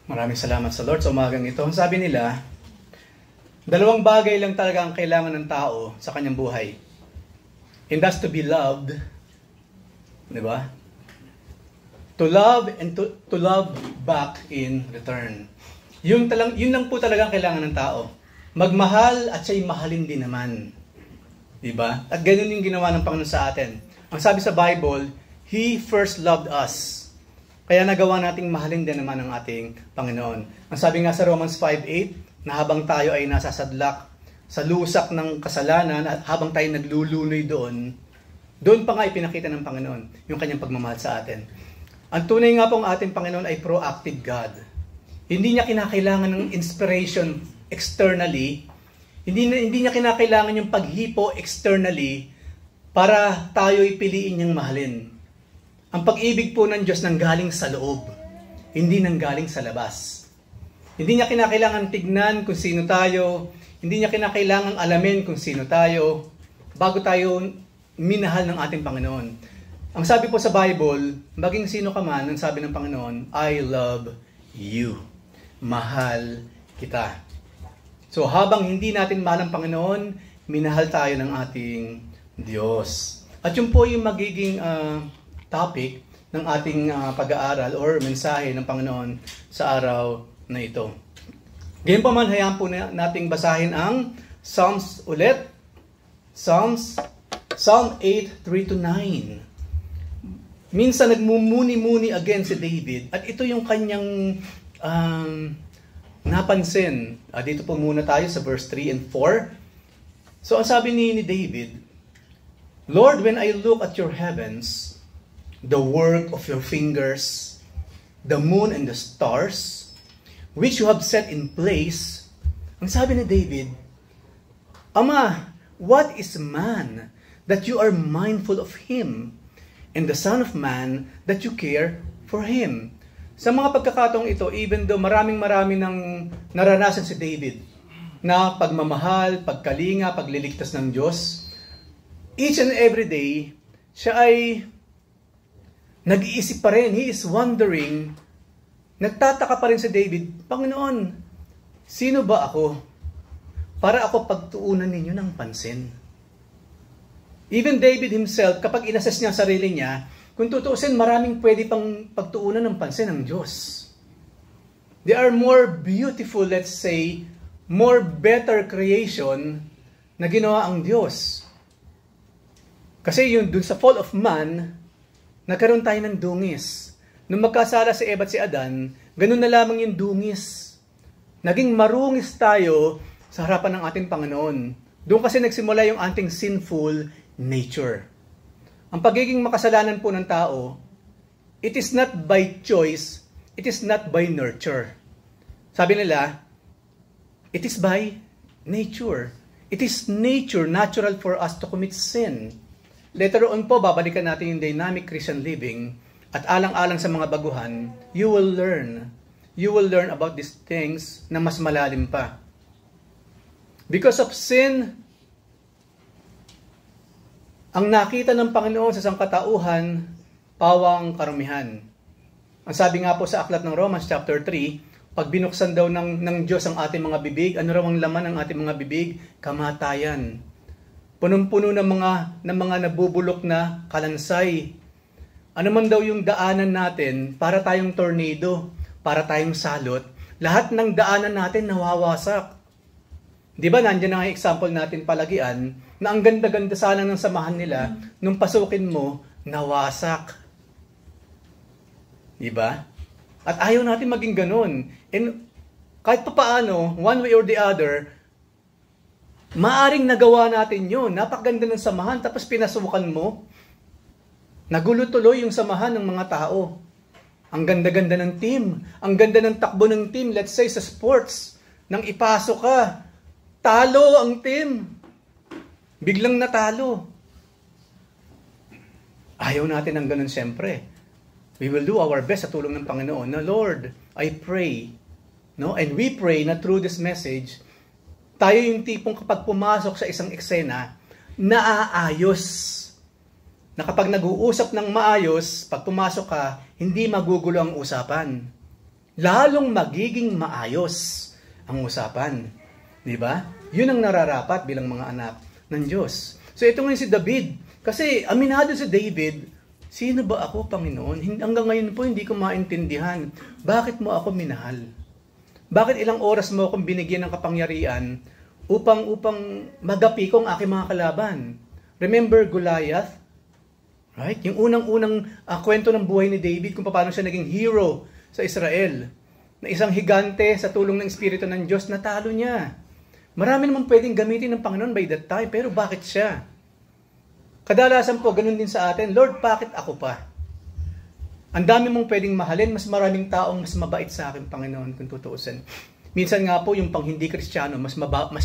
Maraming salamat sa Lord sa umagang ito. Sabi nila, dalawang bagay lang talaga ang kailangan ng tao sa kanyang buhay. And that's to be loved. Di ba? To love and to love back in return. Yun lang po talaga ang kailangan ng tao. Magmahal at siya'y mahalin din naman. Di ba? At ganun yung ginawa ng Panginoon sa atin. Ang sabi sa Bible, He first loved us. Kaya nagawa nating mahalin din naman ang ating Panginoon. Ang sabi nga sa Romans 5:8, na habang tayo ay nasasadlak sa lusak ng kasalanan at habang tayo naglulunoy doon pa nga ipinakita ng Panginoon yung kanyang pagmamahal sa atin. Ang tunay nga pong ating Panginoon ay proactive God. Hindi niya kinakailangan ng inspiration externally. Hindi niya kinakailangan yung paghipo externally para tayo ipiliin niyang mahalin. Ang pag-ibig po ng Diyos nanggaling sa loob, hindi nanggaling sa labas. Hindi niya kinakailangan tignan kung sino tayo, hindi niya kinakailangan alamin kung sino tayo, bago tayo minahal ng ating Panginoon. Ang sabi po sa Bible, maging sino ka man, ang sabi ng Panginoon, I love you. Mahal kita. So habang hindi natin mahal ang Panginoon, minahal tayo ng ating Diyos. At yun po yung magiging topic ng ating pag-aaral or mensahe ng Panginoon sa araw na ito. Ngayon pa man, hayaan po nating basahin ang Psalms ulit. Psalm 8:3-9. Minsan nagmumuni-muni again si David at ito yung kanyang napansin. Dito po muna tayo sa verse 3 and 4. So ang sabi ni David, Lord, when I look at your heavens, the work of your fingers, the moon and the stars, which you have set in place. Ang sabi ni David, Ama, what is man that you are mindful of him, and the Son of Man that you care for him? Sa mga pagkakataong ito, even though marami nang naranasan si David na pagmamahal, pagkalinga, pagliligtas ng Diyos, each and every day, siya ay nag-iisip pa rin. He is wondering, nagtataka pa rin si David, Panginoon, sino ba ako para ako pagtuunan ninyo ng pansin? Even David himself, kapag inassess niya ang sarili niya, kung tutuusin, maraming pwede pang pagtuunan ng pansin ng Diyos. They are more beautiful, let's say, more better creation na ginawa ang Diyos. Kasi yun, dun sa fall of man, nagkaroon tayo ng dungis. Nung magkasala si Eva at si Adan, ganun na lamang yung dungis. Naging marungis tayo sa harapan ng ating Panginoon. Doon kasi nagsimula yung ating sinful nature. Ang pagiging makasalanan po ng tao, it is not by choice, it is not by nurture. Sabi nila, it is by nature. It is natural for us to commit sin. Later on po, babalikan natin yung dynamic Christian living at alang-alang sa mga baguhan, you will learn about these things na mas malalim pa. Because of sin, ang nakita ng Panginoon sa sangkatauhan, pawang karumihan. Ang sabi nga po sa aklat ng Romans chapter 3, pag binuksan daw ng Diyos ang ating mga bibig, ano raw ang laman ng ating mga bibig? Kamatayan. Punong-puno ng mga nabubulok na kalansay. Ano man daw yung daanan natin, para tayong tornado, para tayong salot, lahat ng daanan natin nawawasak. Di ba, nandiyan na nga example natin palagian, na ang ganda-ganda sana ng samahan nila, nung pasukin mo, nawasak. Di ba? At ayaw natin maging ganun. And kahit pa paano, one way or the other, maaring nagawa natin yun. Napakaganda ng samahan, tapos pinasukan mo. Nagulo tuloy yung samahan ng mga tao. Ang ganda-ganda ng team. Ang ganda ng takbo ng team. Let's say sa sports. Nang ipasok ka, talo ang team. Biglang natalo. Ayaw natin ng ganun siyempre. We will do our best sa tulong ng Panginoon. Na Lord, I pray. No? And we pray na through this message, tayo yung tipong kapag pumasok sa isang eksena, naaayos. Na kapag nag-uusap ng maayos, pag pumasok ka, hindi magugulo ang usapan. lalong magiging maayos ang usapan. Di ba? Yun ang nararapat bilang mga anak ng Diyos. So ito ngayon si David. Kasi aminado si David, sino ba ako, Panginoon? Hanggang ngayon po hindi ko maintindihan. Bakit mo ako minahal? Bakit ilang oras mo akong binigyan ng kapangyarihan upang magapi ko ang aking mga kalaban? Remember Goliath? Right? Yung unang-unang kwento ng buhay ni David kung paano siya naging hero sa Israel. Na isang higante sa tulong ng Espiritu ng Diyos, natalo niya. Marami naman pwedeng gamitin ng Panginoon by that time, pero bakit siya? Kadalasan po, ganun din sa atin, Lord, bakit ako pa? Ang dami mong pwedeng mahalin, mas maraming taong mas mabait sa akin, Panginoon, kung tutuusin. Minsan nga po, yung pang hindi Kristiyano, mas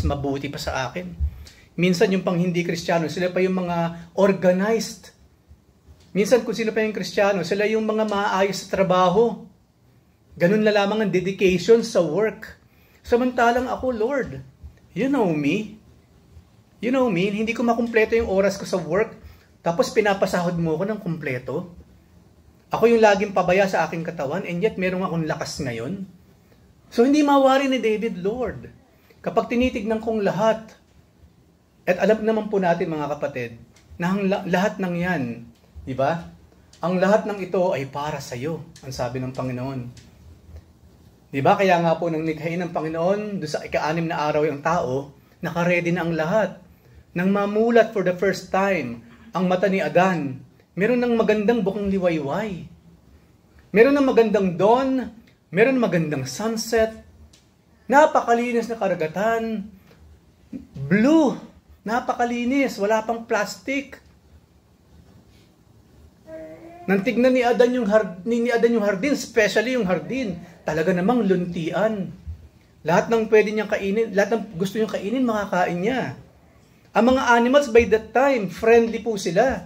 mabuti pa sa akin. Minsan yung pang hindi Kristiyano, sila pa yung mga organized. Minsan kung sino pa yung Kristiyano, sila yung mga maayos sa trabaho. Ganun na lamang ang dedication sa work. Samantalang ako, Lord, you know me. You know me, hindi ko makumpleto yung oras ko sa work, tapos pinapasahod mo ko ng kumpleto. Ako yung laging pabaya sa aking katawan, and yet meron akong lakas ngayon. So hindi mawari ni David, Lord. Kapag tinitignan kong lahat, at alam naman po natin mga kapatid, na lahat ng yan, di ba? Ang lahat ng ito ay para sa iyo, ang sabi ng Panginoon. Di ba? Kaya nga po nang nikhain ng Panginoon, doon sa ika-6 na araw yung tao, nakaredy na ang lahat. Nang mamulat for the first time, ang mata ni Adan, meron ng magandang bukang liwayway. Meron ng magandang dawn, meron ng magandang sunset, napakalinis na karagatan, blue, napakalinis, wala pang plastic. Nang tignan ni Adan yung hardin, especially yung hardin, talaga namang luntian. Lahat ng pwede niyang kainin, lahat ng gusto niyang kainin, makakain niya. Ang mga animals by that time, friendly po sila.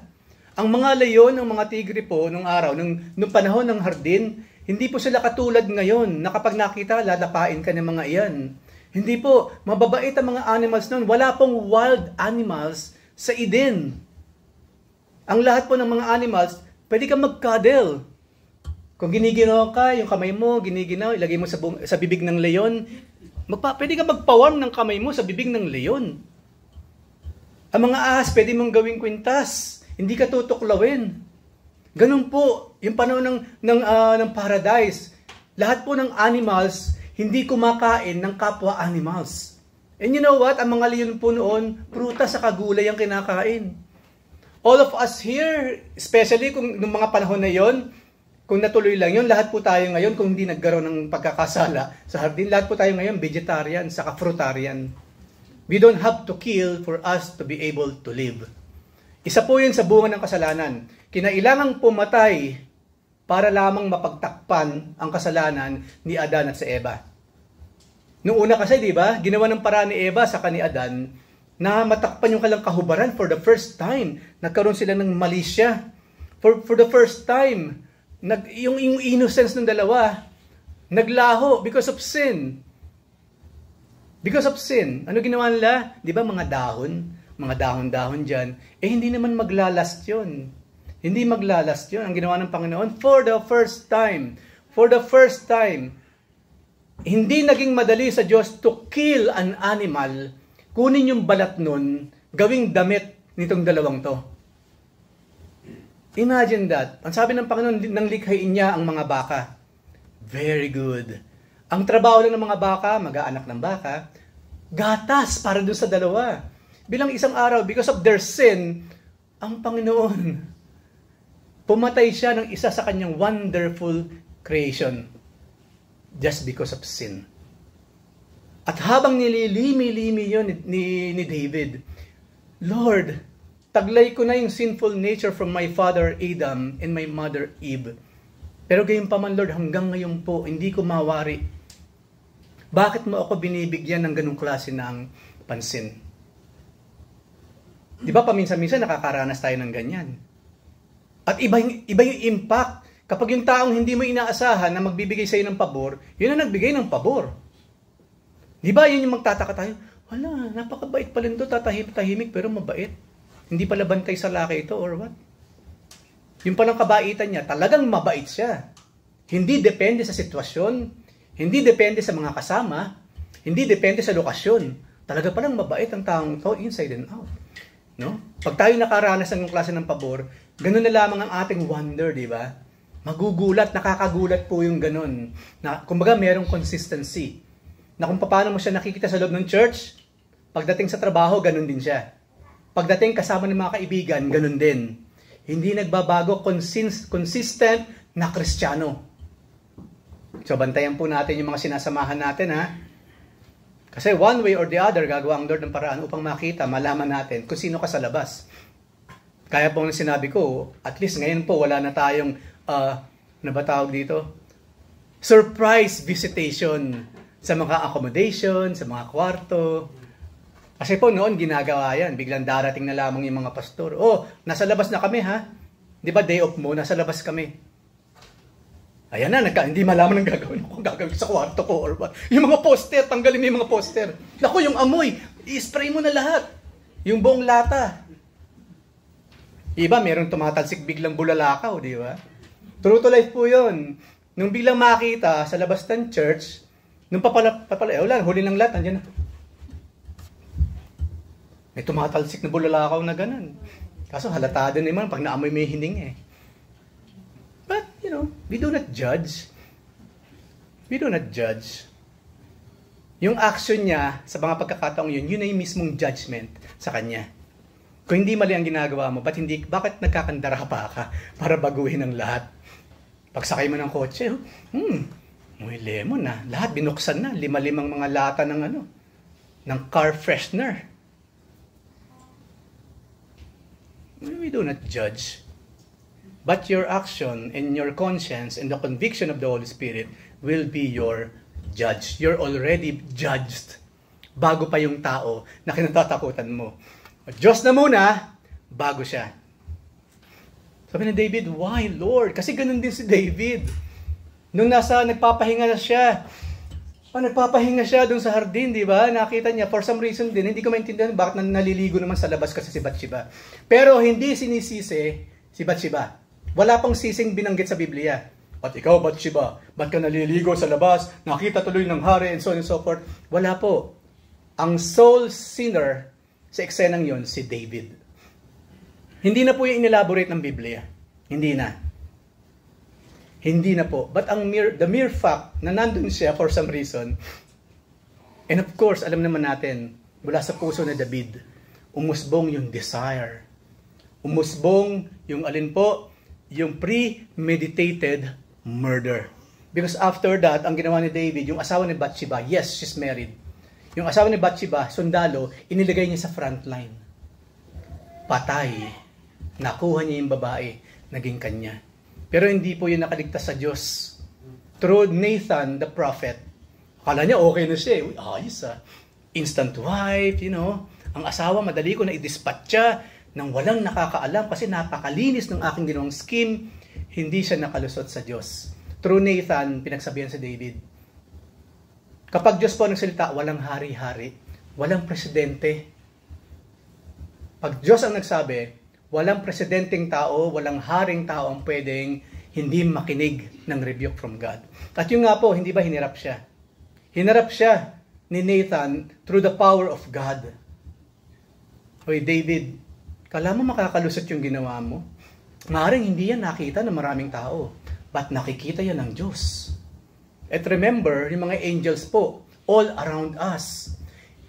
Ang mga leon, ang mga tigre po, nung araw, nung panahon ng hardin, hindi po sila katulad ngayon, na kapag nakita, lalapain ka ng mga iyan. Hindi po, mababait ang mga animals noon. Wala pong wild animals sa Eden. Ang lahat po ng mga animals, pwede kang mag-cuddle. Kung giniginaw ka, yung kamay mo, giniginaw, ilagay mo sa bibig ng leon, pwede kang magpawang ng kamay mo sa bibig ng leon. Ang mga ahas, pwede mong gawing kwintas. Hindi ka tutuklawin. Ganun po, yung panahon ng paradise. Lahat po ng animals, hindi kumakain ng kapwa animals. And you know what? Ang mga leon po noon, prutas sa kagulay ang kinakain. All of us here, especially kung nung mga panahon na yon, kung natuloy lang yun, lahat po tayo ngayon, kung hindi nagkaroon ng pagkakasala sa hardin, lahat po tayo ngayon vegetarian, saka fruitarian. We don't have to kill for us to be able to live. Isa po yun sa bunga ng kasalanan. Kinailangang pumatay para lamang mapagtakpan ang kasalanan ni Adan at si Eva. Noong una kasi, di ba, ginawa ng paraan ni Eva sa ni Adan na matakpan yung kanilang kahubaran for the first time. Nagkaroon sila ng malisya. For the first time, yung innocence ng dalawa, naglaho because of sin. Because of sin. Ano ginawa nila? Di ba mga dahon? Mga dahon-dahon dyan. Hindi naman maglalast yun. Hindi maglalast yun. Ang ginawa ng Panginoon, for the first time, hindi naging madali sa Diyos to kill an animal, kunin yung balat nun, gawing damit nitong dalawang to. Imagine that. Ang sabi ng Panginoon, nang likhain niya ang mga baka. Very good. Ang trabaho lang ng mga baka, mag-aanak ng baka, gatas para doon sa dalawa. Bilang isang araw, because of their sin, ang Panginoon, pumatay siya ng isa sa kanyang wonderful creation. Just because of sin. At habang nililimi-limi yun ni David, Lord, taglay ko na yung sinful nature from my father Adam and my mother Eve. Pero gayon pa man, Lord, hanggang ngayon po, hindi ko mawari. Bakit mo ako binibigyan ng ganung klase ng pansin? Di ba paminsan-minsan nakakaranas tayo ng ganyan? At iba yung impact. Kapag yung taong hindi mo inaasahan na magbibigay sa'yo ng pabor, yun ang nagbigay ng pabor. Di ba yun yung magtataka tayo? Wala, napakabait pala nito, tatahimik pero mabait. Hindi pala bantay sa laki ito or what? Yung palang kabaitan niya, talagang mabait siya. Hindi depende sa sitwasyon, hindi depende sa mga kasama, hindi depende sa lokasyon. Talaga palang mabait ang taong to inside and out. No? Pag tayo nakaranas ng klase ng pabor, ganun na lamang ang ating wonder, di ba? Magugulat, nakakagulat po yung ganun. Na, kumbaga, merong consistency. Na kung paano mo siya nakikita sa loob ng church, pagdating sa trabaho, ganun din siya. Pagdating kasama ng mga kaibigan, ganun din. Hindi nagbabago, consistent na Kristiyano. So, bantayan po natin yung mga sinasamahan natin, ha? Kasi one way or the other, gagawa ang Lord ng paraan upang makita, malaman natin kung sino ka sa labas. Kaya po nang sinabi ko, at least ngayon po, wala na tayong, na ba tawag dito? Surprise visitation sa mga accommodation, sa mga kwarto. Kasi po noon, ginagawa yan. Biglang darating na lamang yung mga pastor. Oh, nasa labas na kami, ha? Di ba day off mo, nasa labas kami. Ayan na, hindi malaman ang gagawin ko, gagawin sa kwarto ko or what. Yung mga poster, tanggalin mo yung mga poster. Naku, yung amoy, i-spray mo na lahat. Yung buong lata. Iba, meron tumatalsik biglang bulalakaw, di ba? True to life po yun. Nung biglang makita sa labas ng church, nung wala, huli ng lahat, nandiyan na. May tumatalsik na bulalakaw na ganun. Kaso halatado naman pag naamoy may hining eh. But, we do not judge. We do not judge. Yung action niya sa mga pagkakataong yun ay mismong judgment sa kanya. Kung hindi mali ang ginagawa mo, bakit nagkakandara pa ka para baguhin ang lahat? Pagsakay mo ng kotse, may lemon na. Lahat binuksan na. 5 mga lata ng car freshener. We do not judge. But your action and your conscience and the conviction of the Holy Spirit will be your judge. You're already judged bago pa yung tao na kinatatakutan mo. Diyos na muna, bago siya. Sabi ni David, why Lord? Kasi ganun din si David. Nung nagpapahinga na siya, nagpapahinga siya dun sa hardin, di ba? Nakita niya, for some reason din, hindi ko maintindihan bakit naliligo naman sa labas kasi si Bathsheba. Pero hindi sinisisi si Bathsheba. Wala pang sising binanggit sa Biblia. At ikaw, Bathsheba, ba't ka naliligo sa labas? Nakita tuloy ng hari and so on and so forth. Wala po. Ang sole sinner sa eksenang yon, si David. Hindi na po yung inelaborate ng Biblia. Hindi na. Hindi na po. But the mere fact na nandun siya for some reason, and of course, alam naman natin, mula sa puso ni David, umusbong yung desire. Umusbong yung alin po, yung premeditated murder. Because after that, ang ginawa ni David, yung asawa ni Bathsheba, yes, she's married. Yung asawa ni Bathsheba, sundalo, inilagay niya sa front line. Patay. Nakuha niya yung babae, naging kanya. Pero hindi po yun nakaligtas sa Diyos. Through Nathan, the prophet, akala niya okay na siya. Ayos instant wife, Ang asawa, madali ko na i-dispatcha nang walang nakakaalam kasi napakalinis ng aking ginawang scheme, hindi siya nakalusot sa Diyos. Through Nathan, pinagsabihan sa David, kapag Diyos po nagsalita, walang hari-hari, walang presidente. Pag Diyos ang nagsabi, walang presidenteng tao, walang haring tao ang pwedeng hindi makinig ng rebuke from God. At yung nga po, hindi ba hinirap siya? Hinarap siya ni Nathan through the power of God. Hoy David, kala mo makakalusot yung ginawa mo? Maaaring hindi yan nakita ng maraming tao. But nakikita yan ng Diyos. At remember, yung mga angels po, all around us.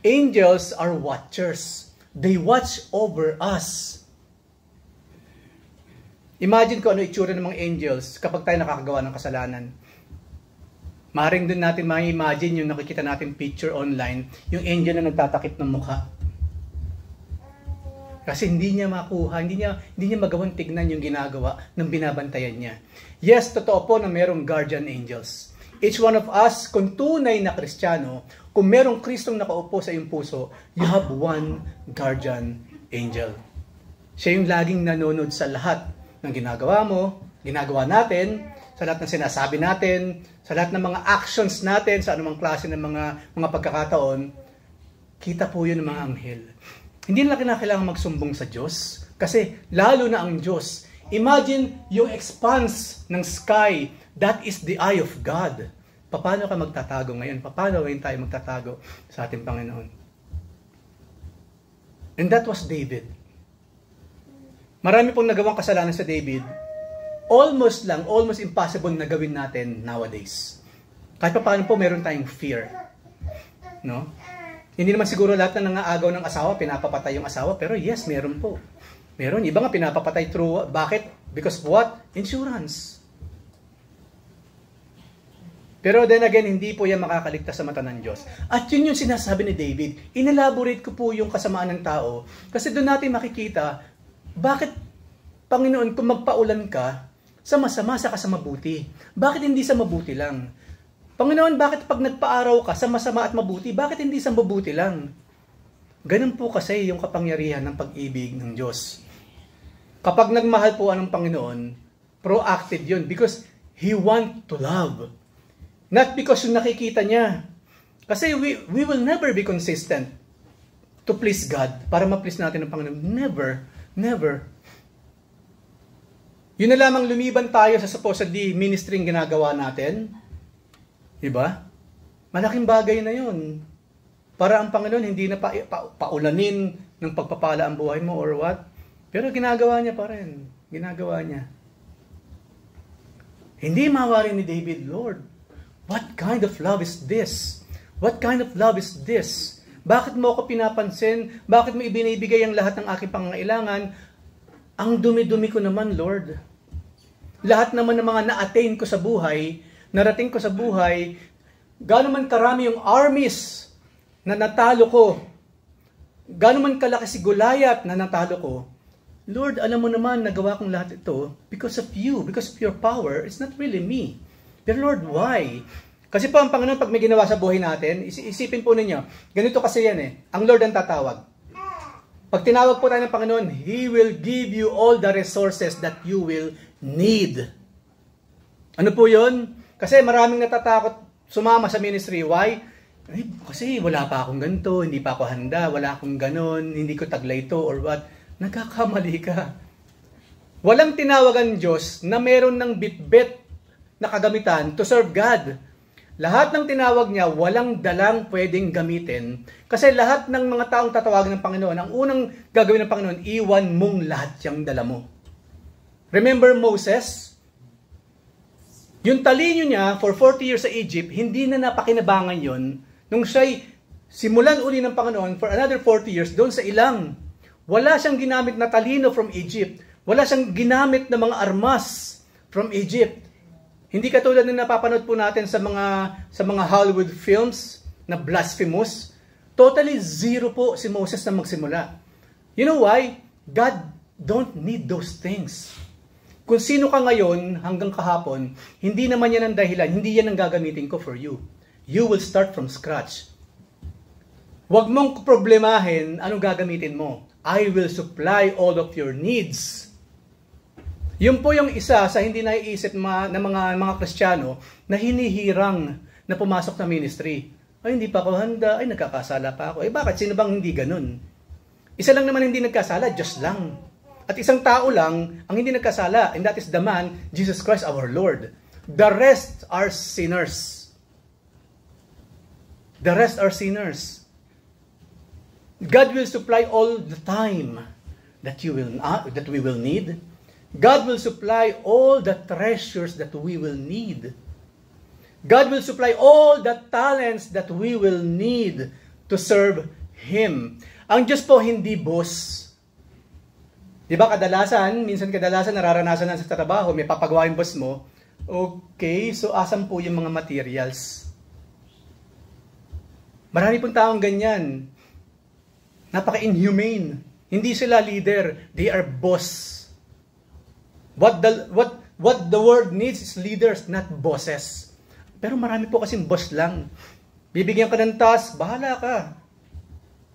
Angels are watchers. They watch over us. Imagine ko ano itsura ng mga angels kapag tayo nakakagawa ng kasalanan. Maaaring din natin ma-imagine yung nakikita natin picture online, yung angel na nagtatakip ng mukha. Kasi hindi niya makuha, hindi niya magawang tignan yung ginagawa ng binabantayan niya. Yes, totoo po na merong guardian angels. Each one of us, kung tunay na Kristiyano, kung merong Kristong nakaupo sa iyong puso, you have one guardian angel. Siya yung laging nanonood sa lahat ng ginagawa mo, ginagawa natin, sa lahat ng sinasabi natin, sa lahat ng mga actions natin, sa anumang klase ng mga pagkakataon, kita po yun ng mga anghel. Hindi na kinakailangan magsumbong sa Diyos. Kasi lalo na ang Diyos. Imagine yung expanse ng sky, That is the eye of God. Paano ka magtatago ngayon? Paano ngayon tayo magtatago sa ating Panginoon? And that was David. Marami pong nagawang kasalanan sa David. Almost impossible na gawin natin nowadays. Kahit paano po meron tayong fear. No? Hindi naman siguro lahat na nangaagaw ng asawa, pinapapatay yung asawa, pero yes, meron po. Meron. Iba nga pinapapatay through, bakit? Because of what? Insurance. Pero then again, hindi po yan makakaligtas sa mata ng Diyos. At yun yung sinasabi ni David. Inelaborate ko po yung kasamaan ng tao. Kasi doon natin makikita, bakit, Panginoon, kung magpaulan ka, sa masama sa sa mabuti? Bakit hindi sa mabuti lang? Panginoon, bakit pag nagpaaraw ka sa masama at mabuti, bakit hindi sa mabuti lang? Ganun po kasi yung kapangyarihan ng pag-ibig ng Diyos. Kapag nagmahal po ang Panginoon, proactive yun because He want to love. Not because yung nakikita niya. Kasi we will never be consistent to please God para ma-please natin ang Panginoon. Never. Never. Yun na lamang lumiban tayo sa supposedly ministering ginagawa natin. Diba? Malaking bagay na yun. Para ang Panginoon hindi na paulanin ng pagpapala ang buhay mo or what. Pero ginagawa niya pa rin. Ginagawa niya. Hindi mawari ni David, Lord, what kind of love is this? What kind of love is this? Bakit mo ako pinapansin? Bakit mo ibinibigay ang lahat ng aking pangangailangan? Ang dumi-dumi ko naman, Lord. Lahat naman ng mga na-attain ko sa buhay, narating ko sa buhay, gaano man karami yung armies na natalo ko, gaano man kalaki si Goliath na natalo ko, Lord, alam mo naman, nagawa kong lahat ito because of you, because of your power. It's not really me. Pero Lord, why? Kasi po ang Panginoon, pag may ginawa sa buhay natin, isipin po ninyo, ganito kasi yan eh, ang Lord ang tatawag. Pag tinawag po tayo ng Panginoon, He will give you all the resources that you will need. Ano po yun? Kasi maraming natatakot sumama sa ministry. Why? Kasi wala pa akong ganito, hindi pa ako handa, wala akong ganon, hindi ko taglay ito or what. Nagkakamali ka. Walang tinawagan Diyos na meron ng bit-bit na kagamitan to serve God. Lahat ng tinawag niya, walang dalang pwedeng gamitin. Kasi lahat ng mga taong tatawagan ng Panginoon, ang unang gagawin ng Panginoon, iwan mong lahat yung dala mo. Remember Moses? Yung talino niya for 40 years sa Egypt, hindi na napakinabangan yon nung siya'y simulan uli ng Panginoon for another 40 years doon sa ilang. Wala siyang ginamit na talino from Egypt. Wala siyang ginamit na mga armas from Egypt. Hindi katulad na napapanood po natin sa mga Hollywood films na blasphemous. Totally zero po si Moses na magsimula. You know why? God don't need those things. Kung sino ka ngayon hanggang kahapon, hindi naman yan ang dahilan, hindi yan ang gagamitin ko for you. You will start from scratch. Huwag mong problemahin anong gagamitin mo. I will supply all of your needs. Yun po yung isa sa hindi naiisip ng mga Kristiyano na hinihirang na pumasok na ministry. Ay, hindi pa ako handa. Ay, nagkakasala pa ako. Eh, bakit? Sino bang hindi ganun? Isa lang naman hindi nagkasala, Diyos lang. At isang tao lang ang hindi nagkasala, and that is the man, Jesus Christ our Lord. The rest are sinners. The rest are sinners. God will supply all the time that we will need. God will supply all the treasures that we will need. God will supply all the talents that we will need to serve Him. Ang Diyos po hindi boss. Di ba minsan kadalasan nararanasan na sa trabaho, may papagawa yung boss mo. Okay, so asan po yung mga materials? Marami pong taong ganyan. Napaka-inhumane. Hindi sila leader, they are boss. What the world needs is leaders, not bosses. Pero marami po kasing boss lang. Bibigyan ka ng task, bahala ka.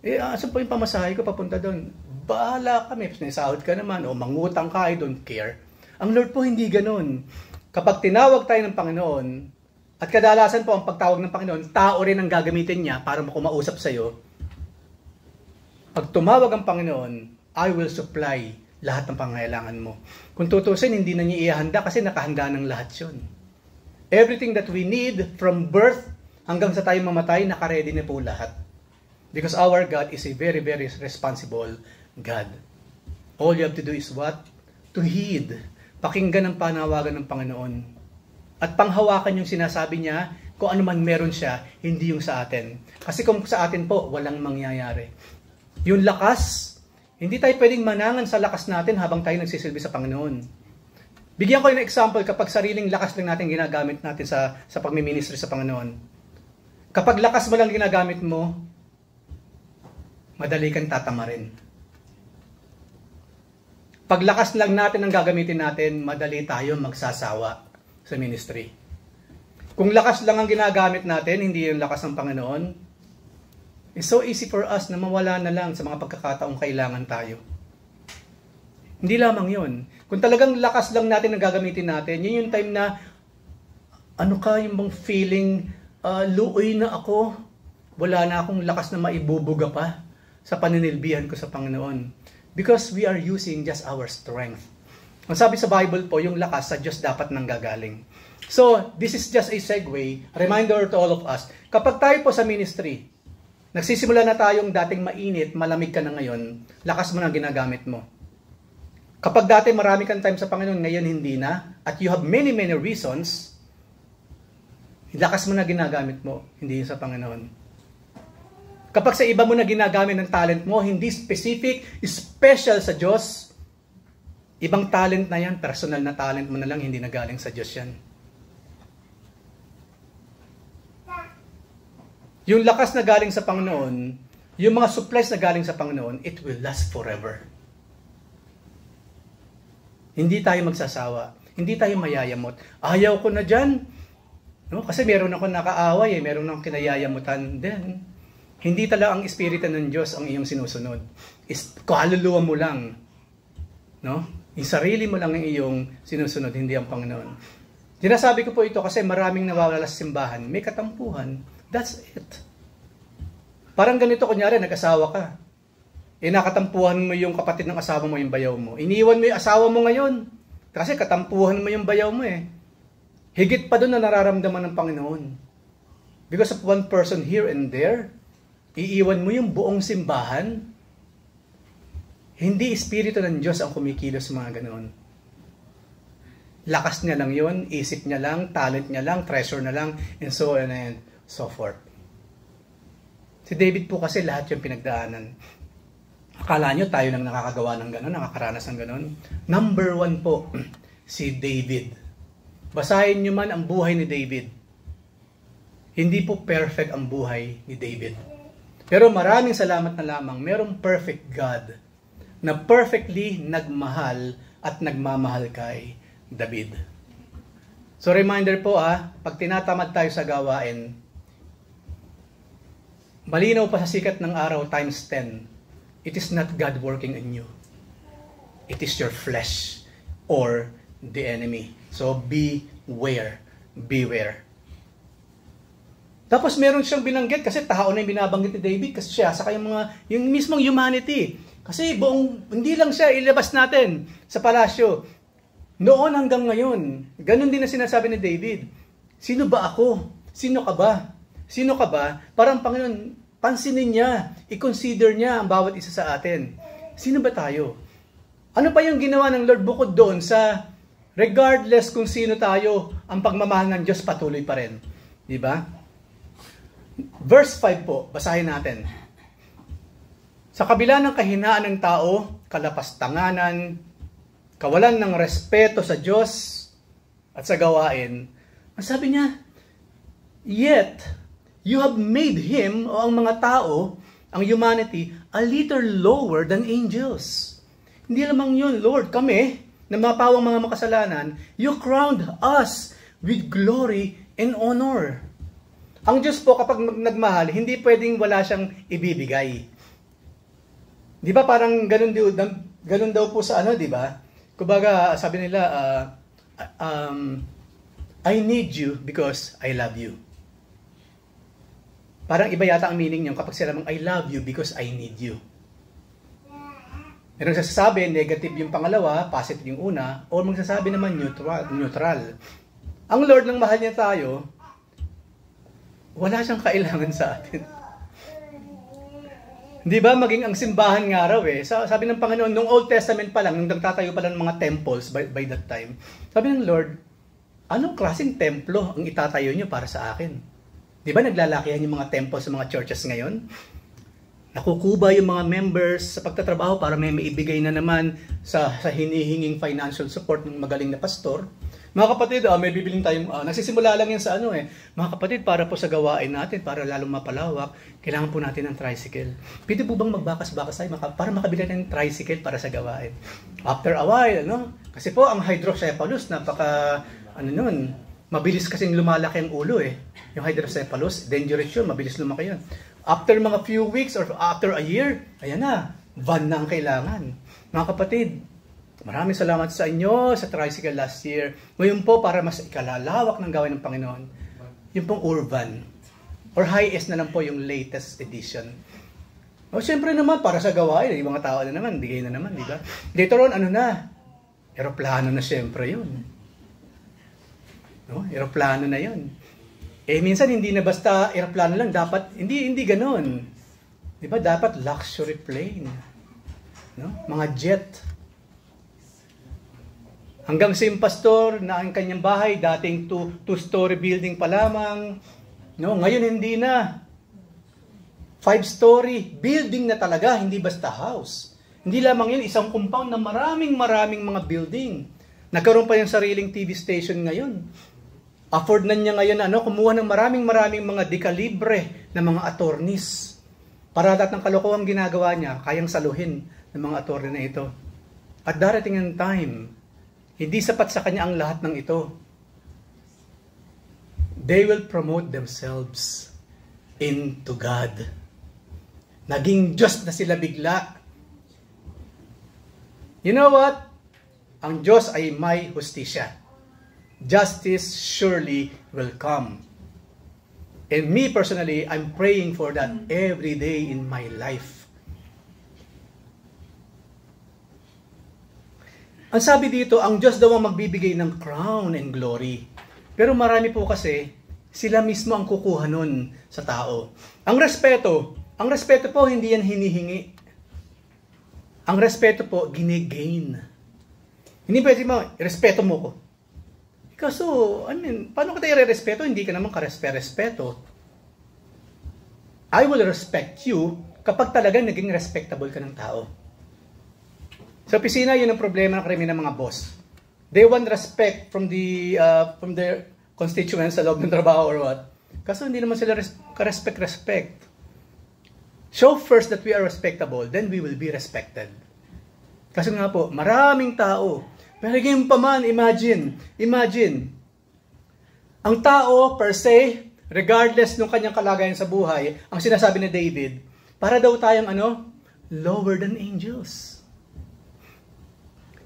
Eh, asan po yung pamasahe ko papunta doon? Bahala ka, may sahod ka naman, o mangutang ka, I don't care. Ang Lord po hindi ganun. Kapag tinawag tayo ng Panginoon, at kadalasan po ang pagtawag ng Panginoon, tao rin ang gagamitin niya para makumausap sa'yo. Pag tumawag ang Panginoon, I will supply lahat ng pangangailangan mo. Kung tutusin, hindi na niya ihanda kasi nakahanda ng lahat yun. Everything that we need from birth hanggang sa tayo mamatay, nakaredy na po lahat. Because our God is a very, very responsible God. All you have to do is what? To heed. Pakinggan ang panawagan ng Panginoon. At panghawakan yung sinasabi niya, kung ano man meron siya, hindi yung sa atin. Kasi kung sa atin po, walang mangyayari. Yung lakas, hindi tayo pwedeng manangan sa lakas natin habang tayo nagsisilbi sa Panginoon. Bigyan ko yung example kapag sariling lakas lang natin ginagamit natin sa pagmiministry sa Panginoon. Kapag lakas mo lang ginagamit mo, madali kang tatamarin. Pag lakas lang natin ang gagamitin natin, madali tayo magsasawa sa ministry. Kung lakas lang ang ginagamit natin, hindi yung lakas ng Panginoon, it's so easy for us na mawala na lang sa mga pagkakataong kailangan tayo. Hindi lamang yun. Kung talagang lakas lang natin ang gagamitin natin, yun yung time na, yung bang feeling, luoy na ako, wala na akong lakas na maibubuga pa sa paninilbihan ko sa Panginoon. Because we are using just our strength. Ang sabi sa Bible po, yung lakas sa Diyos dapat nanggagaling. So, this is just a segue, reminder to all of us. Kapag tayo po sa ministry, nagsisimula na tayong dating mainit, malamig ka na ngayon, lakas mo na ginagamit mo. Kapag dati marami kang time sa Panginoon, ngayon hindi na, at you have many, many reasons, lakas mo na ginagamit mo, hindi sa Panginoon. Kapag sa iba mo na ginagamit ng talent mo, hindi specific, special sa Diyos, ibang talent na yan, personal na talent mo na lang, hindi na galing sa Diyos yan. Yung lakas na galing sa Panginoon, yung mga supplies na galing sa Panginoon, it will last forever. Hindi tayo magsasawa. Hindi tayo mayayamot. Ayaw ko na dyan. No? Kasi meron ako nakaaway, meron akong kinayayamutan. Then, hindi talaga ang Espiritu ng Diyos ang iyong sinusunod. Kaluluwa mo lang. No? Yung sarili mo lang ang iyong sinusunod, hindi ang Panginoon. Sinasabi ko po ito kasi maraming nawawala sa simbahan. May katampuhan. That's it. Parang ganito, kunyari, nag-asawa ka. Nakatampuhan mo yung kapatid ng asawa mo, yung bayaw mo. Iniwan mo yung asawa mo ngayon. Kasi katampuhan mo yung bayaw mo eh. Higit pa doon na nararamdaman ng Panginoon. Because of one person here and there, iiwan mo yung buong simbahan. Hindi Espiritu ng Diyos ang kumikilos sa mga ganoon. Lakas niya lang yun, isip niya lang, talent niya lang, treasure na lang, and so on and so forth. Si David po kasi lahat yung pinagdaanan. Akala nyo tayo lang nakakagawa ng gano'n, nakakaranas ng gano'n. Number 1 po, si David. Basahin nyo man ang buhay ni David. Hindi po perfect ang buhay ni David. Pero maraming salamat na lamang, merong perfect God na perfectly nagmahal at nagmamahal kay David. So reminder po pag tinatamad tayo sa gawain, malinaw pa sa sikat ng araw times 10. It is not God working in you. It is your flesh or the enemy. So beware. Beware. Tapos meron siyang binanggit kasi tao na yung binabanggit ni David kasi siya saka yung mismong humanity. Kasi hindi lang siya ilabas natin sa palasyo. Noon hanggang ngayon, ganun din na sinasabi ni David. Sino ba ako? Sino ka ba? Sino ka ba? Parang Panginoon, pansinin niya, i-consider niya ang bawat isa sa atin. Sino ba tayo? Ano pa yung ginawa ng Lord bukod doon sa regardless kung sino tayo, ang pagmamahal ng Diyos patuloy pa rin. Diba? Verse 5 po, basahin natin. Sa kabila ng kahinaan ng tao, kalapastanganan, kawalan ng respeto sa Diyos at sa gawain, ang sabi niya, yet, you have made him, o ang mga tao, ang humanity, a little lower than angels. Hindi lamang yun, Lord, kami, na mapawang mga makasalanan, you crowned us with glory and honor. Ang Diyos po, kapag nagmahal, hindi pwedeng wala siyang ibibigay. Di ba parang ganun daw po sa di ba? Kumbaga, sabi nila, I need you because I love you. Parang iba yata ang meaning niyo kapag sila I love you because I need you. Merong sasabi, negative yung pangalawa, positive yung una, o magsasabi naman neutral. Ang Lord, nang mahal niya tayo, wala siyang kailangan sa atin. Di ba? Maging ang simbahan nga raw eh. Sabi ng Panginoon, nung Old Testament pa lang, nung nagtatayo pa lang ng mga temples by that time, sabi ng Lord, anong klaseng templo ang itatayo niyo para sa akin? Di ba naglalakihan yung mga temples sa mga churches ngayon? Nakukuba yung mga members sa pagtatrabaho para may maibigay na naman sa hinihinging financial support ng magaling na pastor. Mga kapatid, may bibiling tayong, nagsisimula lang yan sa Mga kapatid, para po sa gawain natin, para lalong mapalawak, kailangan po natin ng tricycle. Pwede po bang magbakas-bakas tayo para makabili ng tricycle para sa gawain? After a while, Kasi po, ang hydrocephalus, mabilis kasing lumalaki ang ulo eh. Yung hydrocephalus, dangerous yun, mabilis lumaki yun. After mga few weeks or after a year, ayan na, van na ang kailangan. Mga kapatid, maraming salamat sa inyo sa tricycle last year. Ngayon po, para mas ikalalawak ng gawin ng Panginoon, yung pong urban, or high-S na lang po yung latest edition. O siyempre naman, para sa gawain, yung mga tao na naman, bigay na naman, di ba? Later on, aeroplano na siyempre yun. Aeroplano na yun. Minsan hindi na basta aeroplano lang, dapat, hindi ganoon. Di ba? Dapat luxury plane. Mga jet. Hanggang si pastor na ang kanyang bahay, dating two-story building pa lamang. Ngayon hindi na. 5-story building na talaga, hindi basta house. Hindi lamang yun, isang compound na maraming mga building. Nagkaroon pa yung sariling TV station ngayon. Afford na niya ngayon kumuha ng maraming mga dekalibre na mga attorneys. Para lahat ng kalokohang ginagawa niya, kayang saluhin ng mga attorney na ito. At darating ang time, hindi sapat sa kanya ang lahat ng ito. They will promote themselves into God. Naging Diyos na sila bigla. You know what? Ang Diyos ay may hustisya. Justice surely will come. And me personally, I'm praying for that every day in my life. Ang sabi dito, ang Diyos daw ang magbibigay ng crown and glory. Pero marami po kasi, sila mismo ang kukuha nun sa tao. Ang respeto po hindi yan hinihingi. Ang respeto po, gine-gain. Hindi pwede respeto mo ko. Kaso, paano ka tayo re-respeto? Hindi ka naman ka-respeto. I will respect you kapag talagang naging respectable ka ng tao. Sa opisina, yun ang problema ng karamihan ng mga boss. They want respect from their constituents sa loob ng trabaho or what. Kaso hindi naman sila ka-respect. Show first that we are respectable, then we will be respected. Kasi nga po, maraming tao. Pero ngayon pa man, imagine, ang tao per se, regardless ng kanyang kalagayan sa buhay, ang sinasabi ni David, para daw tayong lower than angels.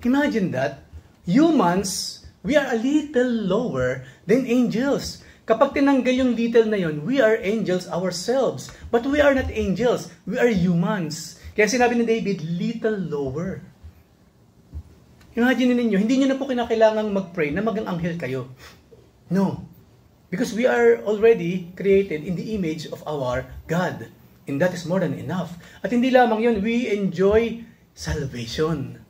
Imagine that. Humans, we are a little lower than angels. Kapag tinanggal yung little na yun, we are angels ourselves. But we are not angels. We are humans. Kaya sinabi ni David, little lower. Imagine ninyo, hindi nyo na po kinakailangang mag-pray na magang anghel kayo. No. Because we are already created in the image of our God. And that is more than enough. At hindi lamang yun, we enjoy salvation.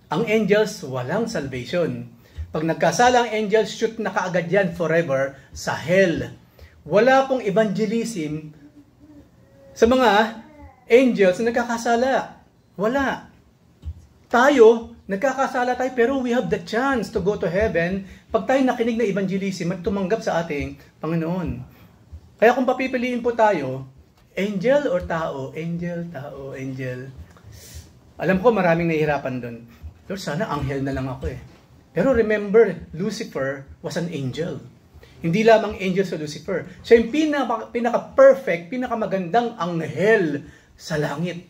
Ang angels, walang salvation. Pag nagkasala ang angels, shoot na kaagad yan forever sa hell. Wala pong evangelism sa mga angels na nagkakasala. Wala. Tayo, nagkakasala tayo, pero we have the chance to go to heaven pag tayo nakinig na evangelism at tumanggap sa ating Panginoon. Kaya kung papipiliin po tayo, angel or tao? Angel, tao, angel. Alam ko maraming nahihirapan doon. Lord, sana anghel na lang ako eh. Pero remember, Lucifer was an angel. Hindi lamang angel sa Lucifer. Siya yung pinaka-perfect, pinakamagandang anghel sa langit.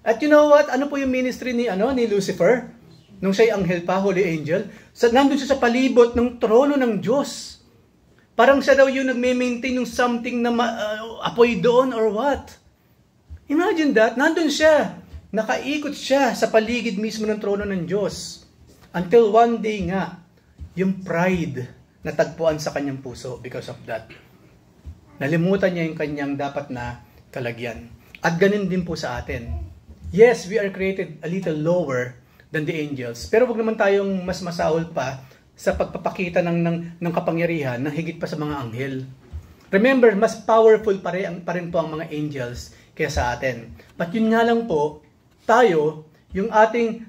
At you know what? Ano po yung ministry ni Lucifer? Nung siya'y anghel pa, holy angel, nandun siya sa palibot ng trono ng Diyos. Parang siya daw yung nagme-maintain ng something na apoy doon or what? Imagine that. Nandun siya. Nakaikot siya sa paligid mismo ng trono ng Diyos. Until one day nga, yung pride natagpuan sa kanyang puso because of that. Nalimutan niya yung kanyang dapat na kalagyan. At ganun din po sa atin. Yes, we are created a little lower than the angels. Pero wag naman tayong mas masahol pa sa pagpapakita ng kapangyarihan ng higit pa sa mga anghel. Remember, mas powerful pa rin po ang mga angels kaysa sa atin. But yun nga lang po, tayo, yung ating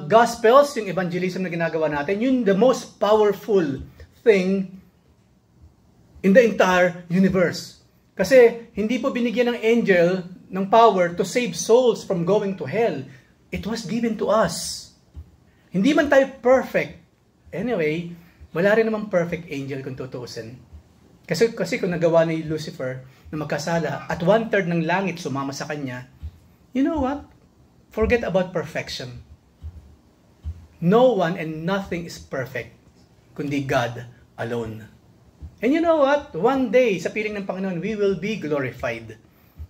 gospels, yung evangelism na ginagawa natin, yun the most powerful thing in the entire universe. Kasi hindi po binigyan ng angel ng power to save souls from going to hell. It was given to us. Hindi man tayo perfect. Anyway, wala rin namang perfect angel kung tutuusin. Kasi kung nagawa ni Lucifer na magkasala at 1/3 ng langit sumama sa kanya, you know what? Forget about perfection. No one and nothing is perfect kundi God alone. And you know what? One day, sa piling ng Panginoon, we will be glorified.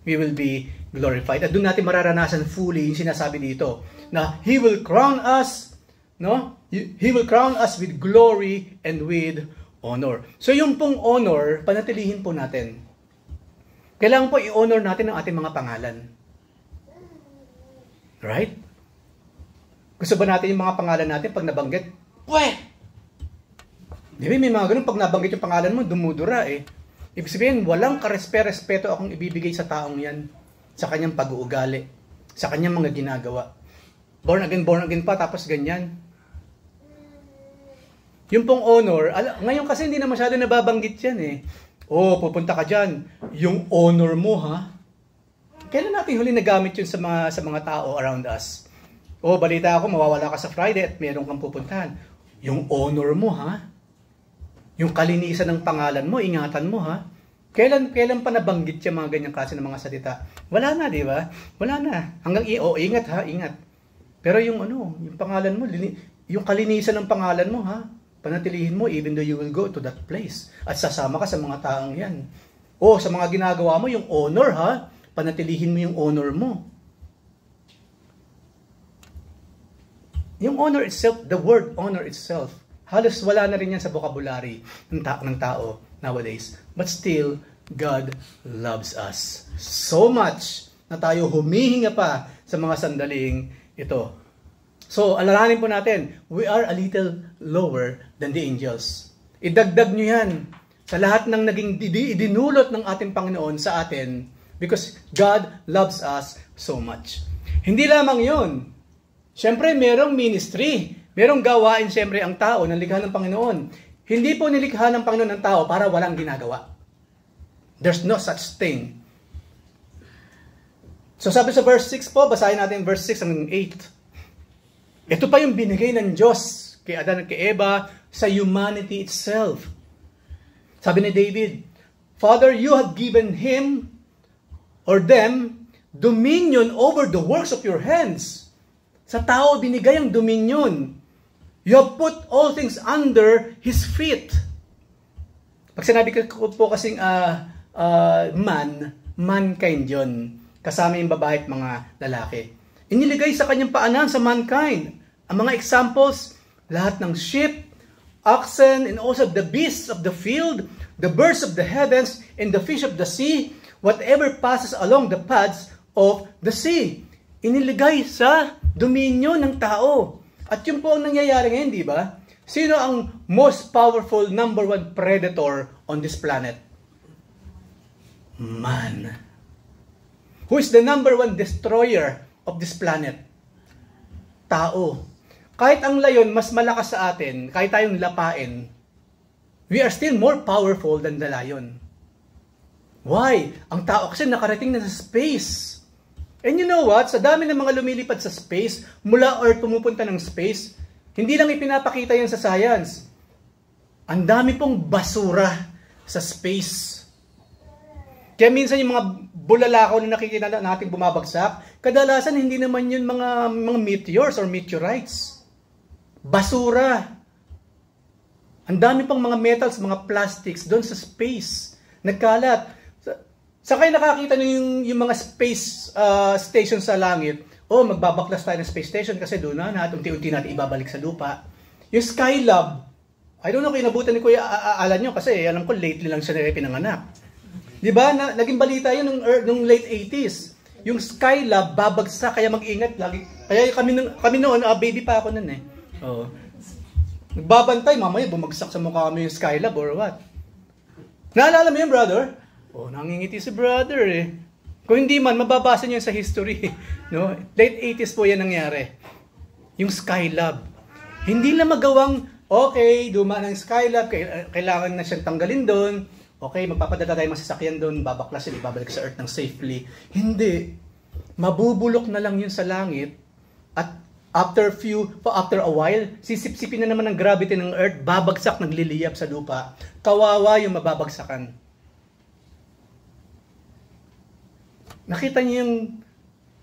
We will be glorified. At doon natin mararanasan fully yung sinasabi dito na He will crown us, no? He will crown us with glory and with honor. So yung pong honor, panatilihin po natin. Kailangan po i-honor natin ang ating mga pangalan. Right? Gusto ba natin yung mga pangalan natin pag nabanggit? Pweh! Di ba may mga ganun, pag nabanggit yung pangalan mo, dumudura eh. Ibig sabihin, walang karespeto akong ibibigay sa taong yan. Sa kanyang pag-uugali. Sa kanyang mga ginagawa. Born again pa, tapos ganyan. Yung pong honor, ngayon kasi hindi na masyado nababanggit yan eh. Oh, pupunta ka dyan. Yung honor mo ha? Kailan natin huli nagamit yun sa mga tao around us? Oh, balita ako, mawawala ka sa Friday at meron kang pupuntahan. Yung honor mo ha? Yung kalinisan ng pangalan mo, ingatan mo ha? Kailan pa nabanggit yung mga ganyang klase ng mga salita? Wala na, di ba? Wala na. Hanggang ingat ha, ingat. Pero yung yung pangalan mo, yung kalinisan ng pangalan mo ha? Panatilihin mo even though you will go to that place. At sasama ka sa mga taong yan. O sa mga ginagawa mo, yung honor ha, panatilihin mo yung honor mo. Yung honor itself, the word honor itself, halos wala na rin yan sa vocabulary ng tao nowadays. But still, God loves us so much na tayo humihinga pa sa mga sandaling ito. So, alalahanin po natin, we are a little lower than the angels. Idagdag nyo yan sa lahat ng naging idinulot ng ating Panginoon sa atin because God loves us so much. Hindi lamang yun. Siyempre, merong ministry. Merong gawain siyempre ang tao na likha ng Panginoon. Hindi po nilikha ng Panginoon ng tao para walang ginagawa. There's no such thing. So sabi sa verse 6 po, basahin natin verse 6 hanggang 8. Ito pa yung binigay ng Diyos kay Adan at kay Eva sa humanity itself. Sabi ni David, Father, you have given him or them dominion over the works of your hands. Sa tao binigay ang dominion. You have put all things under his feet. Pag sinabi ko po kasing mankind yun. Kasama yung babae at mga lalaki. Iniligay sa kanyang paanan sa mankind. Ang mga examples, lahat ng sheep, oxen, and also the beasts of the field, the birds of the heavens, and the fish of the sea, whatever passes along the paths of the sea. Iniligay sa dominyo ng tao. At yun po ang nangyayari ngayon, di ba? Sino ang most powerful number 1 predator on this planet? Man. Who is the number 1 destroyer of this planet? Tao. Kahit ang layon mas malakas sa atin, kahit tayong lapain, we are still more powerful than the lion. Why? Ang tao kasi nakarating na sa space. And you know what? Sa dami ng mga lumilipad sa space, mula Earth pumupunta ng space, hindi lang ipinapakita yan sa science. Ang dami pong basura sa space. Kaya minsan yung mga bulalakaw na nakikita natin bumabagsak, kadalasan hindi naman yun mga meteors or meteorites. Basura. Ang dami pang mga metals, mga plastics doon sa space. Nagkalat. Sa kayo nakakita nyo yung mga space station sa langit, magbabaklas tayo ng space station kasi doon na unti-unti natin ibabalik sa lupa. Yung Skylab, I don't know kung inabutan ni Kuya Alan nyo kasi alam ko lately lang siya pinanganak. Di ba? Naging balita yun nung late 80s. Yung Skylab babagsak kaya mag-ingat lagi. Kaya kami noon, baby pa ako noon eh. Oh. Nagbabantay, mamaya bumagsak sa mukha mo yung Skylab or what. Naalala mo yun, brother? Oh, nangingiti si brother eh. Kung hindi man, mababasa niyo sa history. No? Late 80s po yan nangyari. Yung Skylab. Hindi na magawang, okay, dumaan ng Skylab, kailangan na siyang tanggalin doon. Okay, magpapadala tayo masasakyan doon, babaklasin, ibabalik sa Earth ng safely. Hindi. Mabubulok na lang yun sa langit at after a while, sisipsipin na naman ng gravity ng Earth, babagsak, nagliliyab sa lupa. Kawawa yung mababagsakan. Nakita niyo yung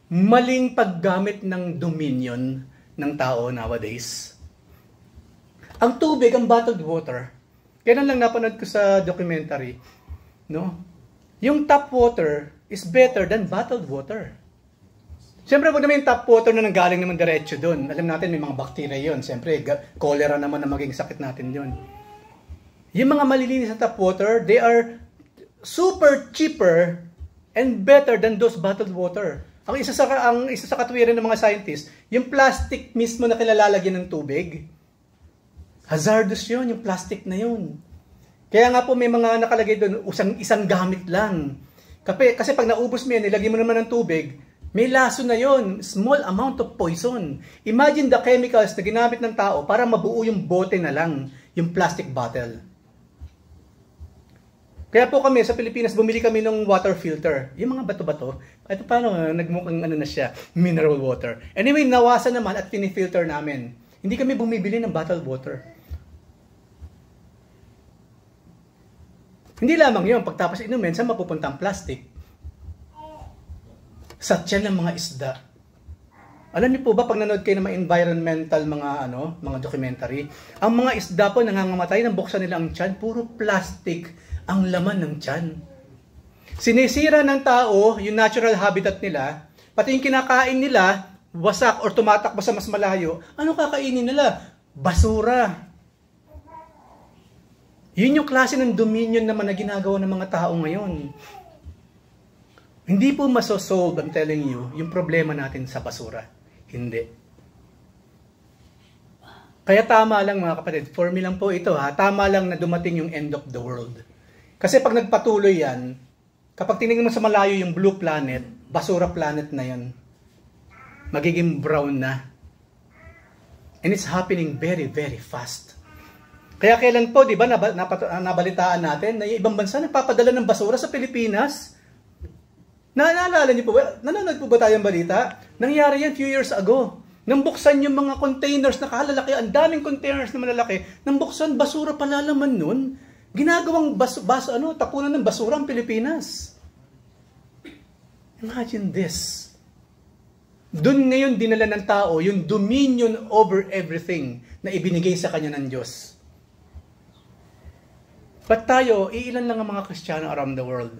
maling paggamit ng dominion ng tao nowadays. Ang tubig, ang bottled water. Kailan lang napanood ko sa documentary, no? Yung tap water is better than bottled water. Siyempre, wag naman yung tap water na nanggaling naman diretso doon. Alam natin, may mga bacteria yun. Siyempre, cholera naman na maging sakit natin yun. Yung mga malilinis na tap water, they are super cheaper and better than those bottled water. Ang isa sa katwiran ng mga scientists, yung plastic mismo na kinalalagyan ng tubig, hazardous yun, yung plastic na yun. Kaya nga po may mga nakalagay doon, isang gamit lang. Kasi pag naubos mo yan, nilagay mo naman ng tubig, may laso na yun, small amount of poison. Imagine the chemicals na ginamit ng tao para mabuo yung bote na lang, yung plastic bottle. Kaya po kami sa Pilipinas, bumili kami ng water filter. Yung mga bato-bato, ito paano, nagmukhang ano na siya, mineral water. Anyway, nawasan naman at pinifilter namin. Hindi kami bumibili ng bottled water. Hindi lamang yun, pagtapos inumin, saan mapupunta ang plastic? Sa tiyan ng mga isda. Alam niyo po ba, pag nanood kayo ng mga environmental, mga documentary, ang mga isda po nangangamatay, nang buksan nila ang tiyan, puro plastic ang laman ng tiyan. Sinisira ng tao yung natural habitat nila, pati yung kinakain nila, wasak or tumatakbo sa mas malayo. Ano kakainin nila? Basura. Yun yung klase ng dominion naman na ginagawa ng mga tao ngayon. Hindi po masosolve, I'm telling you, yung problema natin sa basura. Hindi. Kaya tama lang mga kapatid, for me lang po ito ha, tama lang na dumating yung end of the world. Kasi pag nagpatuloy yan, kapag tinignan mo sa malayo yung blue planet, basura planet na yan, magiging brown na. And it's happening very, very fast. Kaya kailan po, di ba, nabalitaan natin na yung ibang bansa nagpapadala ng basura sa Pilipinas? Naalala niyo po ba? Nanonood po ba tayong balita? Nangyari yan few years ago. Nang buksan yung mga containers na kalalaki, ang daming containers na malalaki, nang buksan, basura pala laman nun. Ginagawang tapunan ng basura ang Pilipinas. Imagine this. Doon ngayon dinala ng tao yung dominion over everything na ibinigay sa kanya ng Diyos. But tayo, iilan lang ang mga Kristiyano around the world.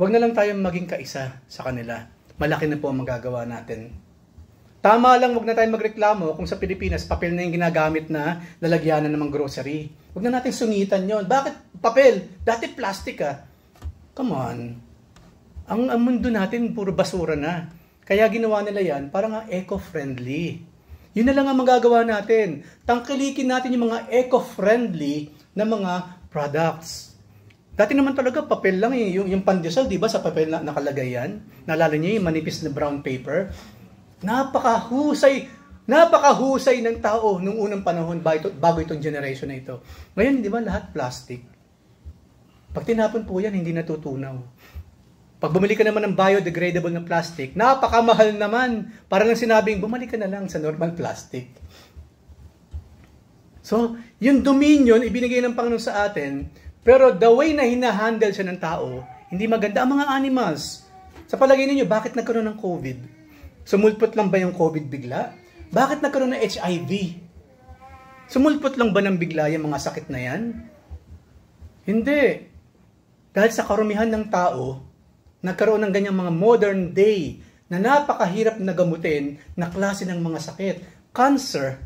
Huwag na lang tayong maging kaisa sa kanila. Malaki na po ang magagawa natin. Tama lang, huwag na tayong magreklamo kung sa Pilipinas, papel na yung ginagamit na lalagyanan ng mga grocery. Huwag na natin sungitan yon. Bakit papel? Dati plastic ah. Come on. Ang mundo natin, puro basura na. Kaya ginawa nila yan, para nga eco-friendly. Yun na lang ang magagawa natin. Tangkilikin natin yung mga eco-friendly na mga products. Dati naman talaga, papel lang eh. Yung pandesal, di ba, sa papel na nakalagay yan? Naalala niyo yung manipis na brown paper? Napakahusay ng tao nung unang panahon bago itong generation na ito. Ngayon, di ba, lahat plastic. Pag tinapon po yan, hindi natutunaw. Pag bumili ka naman ng biodegradable na plastic, napakamahal naman. Para lang sinabing, bumalik ka na lang sa normal plastic. So, yung dominion, ibinigay ng Panginoon sa atin, pero the way na hinahandle siya ng tao, hindi maganda. Ang mga animals, sa palagay ninyo, bakit nagkaroon ng COVID? Sumulpot lang ba yung COVID bigla? Bakit nagkaroon ng HIV? Sumulpot lang ba ng bigla yung mga sakit na yan? Hindi. Dahil sa karumihan ng tao, nagkaroon ng ganyang mga modern day na napakahirap na gamutin na klase ng mga sakit. Cancer.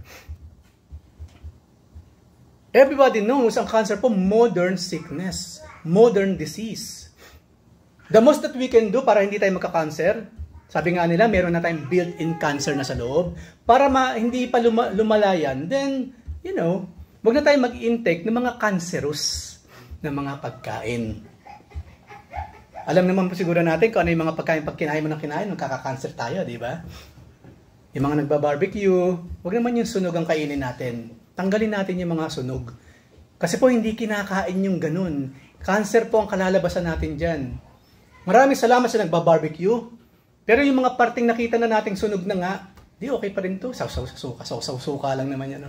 Everybody knows ang cancer po, modern sickness, modern disease. The most that we can do para hindi tayo magka-cancer, sabi nga nila, meron na tayong built-in cancer na sa loob, para hindi pa lumalayan, then, wag na tayo mag-intake ng mga cancerous na mga pagkain. Alam naman po siguro natin kung ano yung mga pagkain, pag kinain mo ng kinain, magkaka-cancer tayo, di ba? Yung mga nagba-barbecue, wag naman yung sunog ang kainin natin. Tanggalin natin yung mga sunog. Kasi po hindi kinakain yung ganun. Cancer po ang kalalabasan natin dyan. Maraming salamat sa nagba-barbecue. Pero yung mga parting nakita na nating sunog na nga, di okay pa rin to. Saw-saw-suka lang naman yan.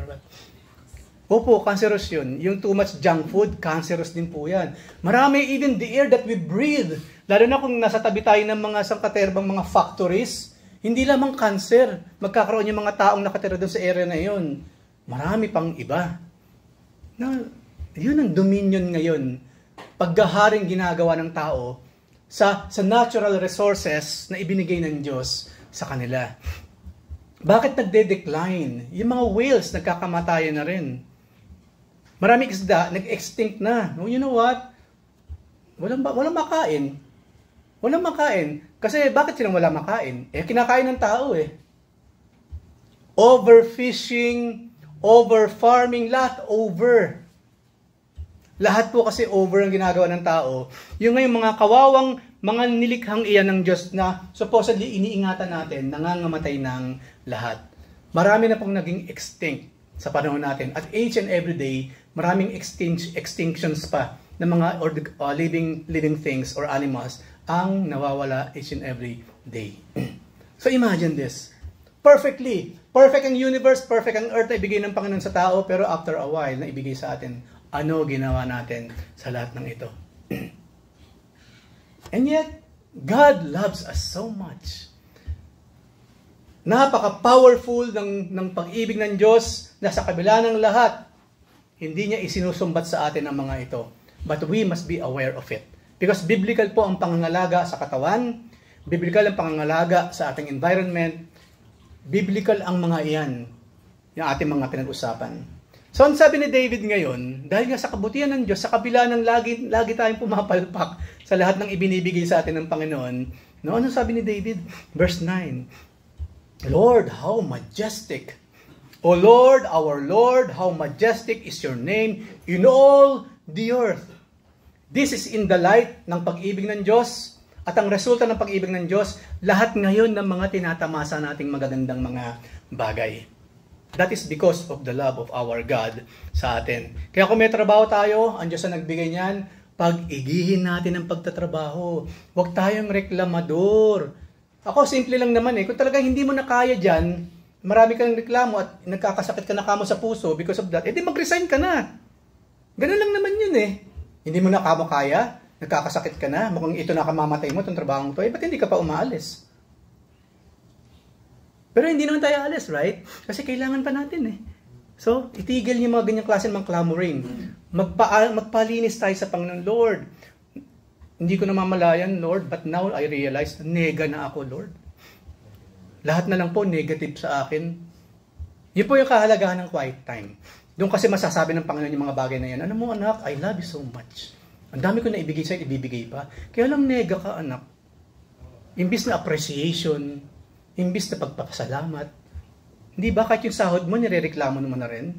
Opo, cancerous yun. Yung too much junk food, cancerous din po yan. Marami, even the air that we breathe. Lalo na kung nasa tabi tayo ng mga sangkaterbang mga factories, hindi lamang cancer. Magkakaroon yung mga taong nakatira doon sa area na yun. Marami pang iba. Yun ang dominion ngayon. Paggaharing ginagawa ng tao sa natural resources na ibinigay ng Diyos sa kanila. Bakit nagde-decline? Yung mga whales nagkakamatayan na rin. Maraming isda nag-extinct na. No, you know what? Walang makain. Walang makain. Kasi bakit silang wala makain? Kinakain ng tao Overfishing, over-farming, lahat over. Lahat po kasi over ang ginagawa ng tao. Yung ngayong mga kawawang, mga nilikhang iyan ng Diyos na supposedly iniingatan natin, nangangamatay ng lahat. Marami na pong naging extinct sa panahon natin. At each and every day, maraming extinctions pa ng mga living things or animals ang nawawala each and every day. So imagine this. Perfect ang universe, perfect ang earth na ibigay ng Panginoon sa tao, pero after a while, na ibigay sa atin, ano ginawa natin sa lahat ng ito? And yet, God loves us so much. Napaka-powerful ng pag-ibig ng Diyos na sa kabila ng lahat, hindi niya isinusumbat sa atin ang mga ito. But we must be aware of it. Because biblical po ang pangangalaga sa katawan, biblical ang pangangalaga sa ating environment, biblical ang mga iyan, yung ating mga pinag-usapan. So, ang sabi ni David ngayon, dahil nga sa kabutihan ng Diyos, sa kabila ng lagi tayong pumapalpak sa lahat ng ibinibigay sa atin ng Panginoon, no? Ano sabi ni David? Verse 9, Lord, how majestic! O Lord, our Lord, how majestic is your name in all the earth. This is in the light ng pag-ibig ng Diyos. At ang resulta ng pag-ibig ng Diyos, lahat ngayon ng mga tinatamasa nating magagandang mga bagay. That is because of the love of our God sa atin. Kaya kung may trabaho tayo, ang Diyos ang nagbigay niyan, pag-igihin natin ang pagtatrabaho. Huwag tayong reklamador. Ako, simple lang naman Kung talagang hindi mo na kaya dyan, marami kang reklamo at nagkakasakit ka na kamo sa puso because of that, di mag-resign ka na. Ganun lang naman yun Hindi mo na kamo kaya, nagkakasakit ka na, mukhang ito na kamamatay mo, itong trabaho mo to, ba't hindi ka pa umaalis? Pero hindi naman tayo alis, right? Kasi kailangan pa natin So, itigil yung mga ganyang klase ng clamoring. Magpalinis tayo sa Panginoon, Lord. Hindi ko namamalayan, Lord, but now I realize, nega na ako, Lord. Lahat na lang po negative sa akin. Yun po yung kahalagahan ng quiet time. Doon kasi masasabi ng Panginoon yung mga bagay na yan. Ano mo anak, I love you so much. Ang dami ko na ibigay sa'yo, ibibigay pa. Kaya lang nega ka anak. Imbis na appreciation, imbis na pagpapasalamat, hindi ba kahit yung sahod mo, nirereklamo naman na rin?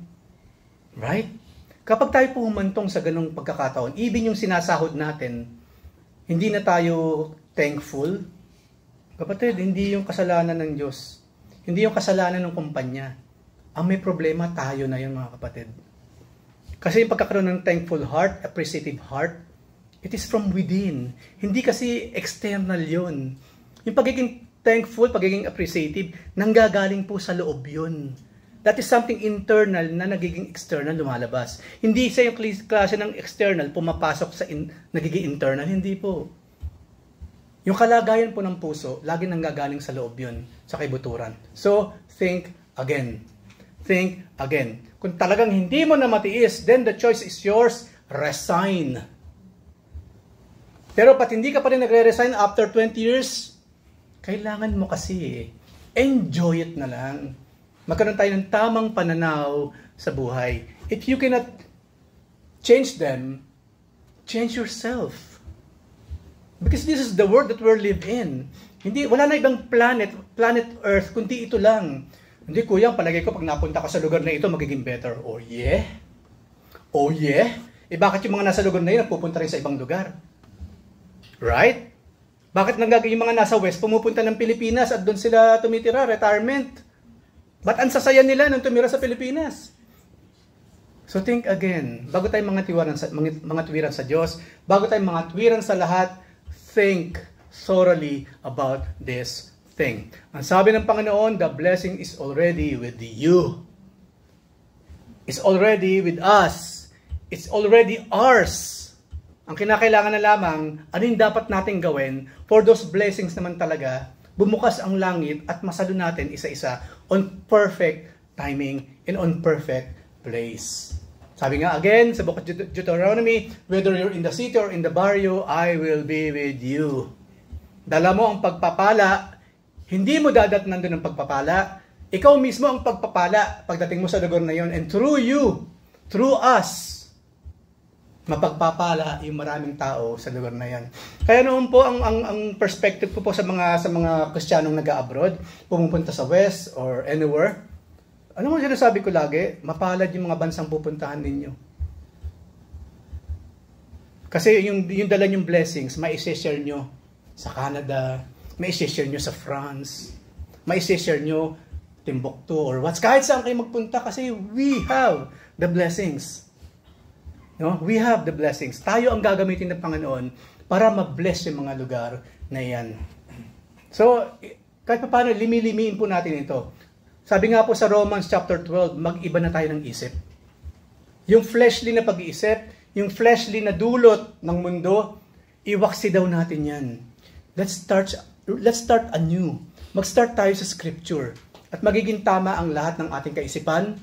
Right? Kapag tayo po humantong sa ganong pagkakataon, even yung sinasahod natin, hindi na tayo thankful. Kapatid, hindi yung kasalanan ng Diyos. Hindi yung kasalanan ng kumpanya. Ang may problema, tayo na yun mga kapatid. Kasi yung pagkakaroon ng thankful heart, appreciative heart, it is from within. Hindi kasi external yun. Yung pagiging thankful, pagiging appreciative, nanggagaling po sa loob yun. That is something internal na nagiging external lumalabas. Hindi sa yung klase ng external pumapasok sa nagiging internal. Hindi po. Yung kalagayan po ng puso, lagi nanggagaling sa loob yun, sa kaibuturan. So, think again. Think again. Kung talagang hindi mo na matiis, then the choice is yours, resign. Pero pat hindi ka pa rin nagre-resign after 20 years, kailangan mo kasi enjoy it na lang. Magkaroon tayo ng tamang pananaw sa buhay. If you cannot change them, change yourself. Because this is the world that we live in. Wala na ibang planet Earth, kundi ito lang. Hindi, kuya, palagay ko pag napunta ka sa lugar na ito, magiging better. Oh yeah? Oh yeah? Bakit yung mga nasa lugar na yun, pupunta rin sa ibang lugar? Right? Bakit yung mga nasa West, pumupunta ng Pilipinas at doon sila tumitira, retirement? Ba't ang sasaya nila nung tumira sa Pilipinas? So think again, bago tayo mga tuwiran sa Diyos, bago tayo mga tuwiran sa lahat, think thoroughly about this thing. Ang sabi ng Panginoon, the blessing is already with you. It's already with us. It's already ours. Ang kinakailangan na lamang, ano yung dapat natin gawin for those blessings naman talaga, bumukas ang langit at masalo natin isa-isa on perfect timing and on perfect place. Sabi nga again sa Book of Deuteronomy, whether you're in the city or in the barrio, I will be with you. Dala mo ang pagpapala, hindi mo dadatnan doon ang pagpapala, ikaw mismo ang pagpapala pagdating mo sa lugar na yon, and through you, through us, mapagpapala yung maraming tao sa lugar na yan. Kaya noon po ang perspective ko po sa mga Kristiyanong nag-abroad, pumupunta sa West or anywhere. Ano mo sinasabi ko lagi? Mapalad yung mga bansang pupuntahan ninyo. Kasi yung dala yung blessings, mai-share nyo sa Canada, mai-share nyo sa France, mai-share nyo Timbuktu or kahit saan kayo magpunta kasi we have the blessings. No? We have the blessings. Tayo ang gagamitin ng Panginoon para ma-bless yung mga lugar na yan. So, kahit pa paano, limi-limiin po natin ito. Sabi nga po sa Romans chapter 12, mag-iba na tayo ng isip. Yung fleshly na pag-iisip, yung fleshly na dulot ng mundo, iwaksi daw natin yan. Let's start anew. Mag-start tayo sa scripture. At magiging tama ang lahat ng ating kaisipan.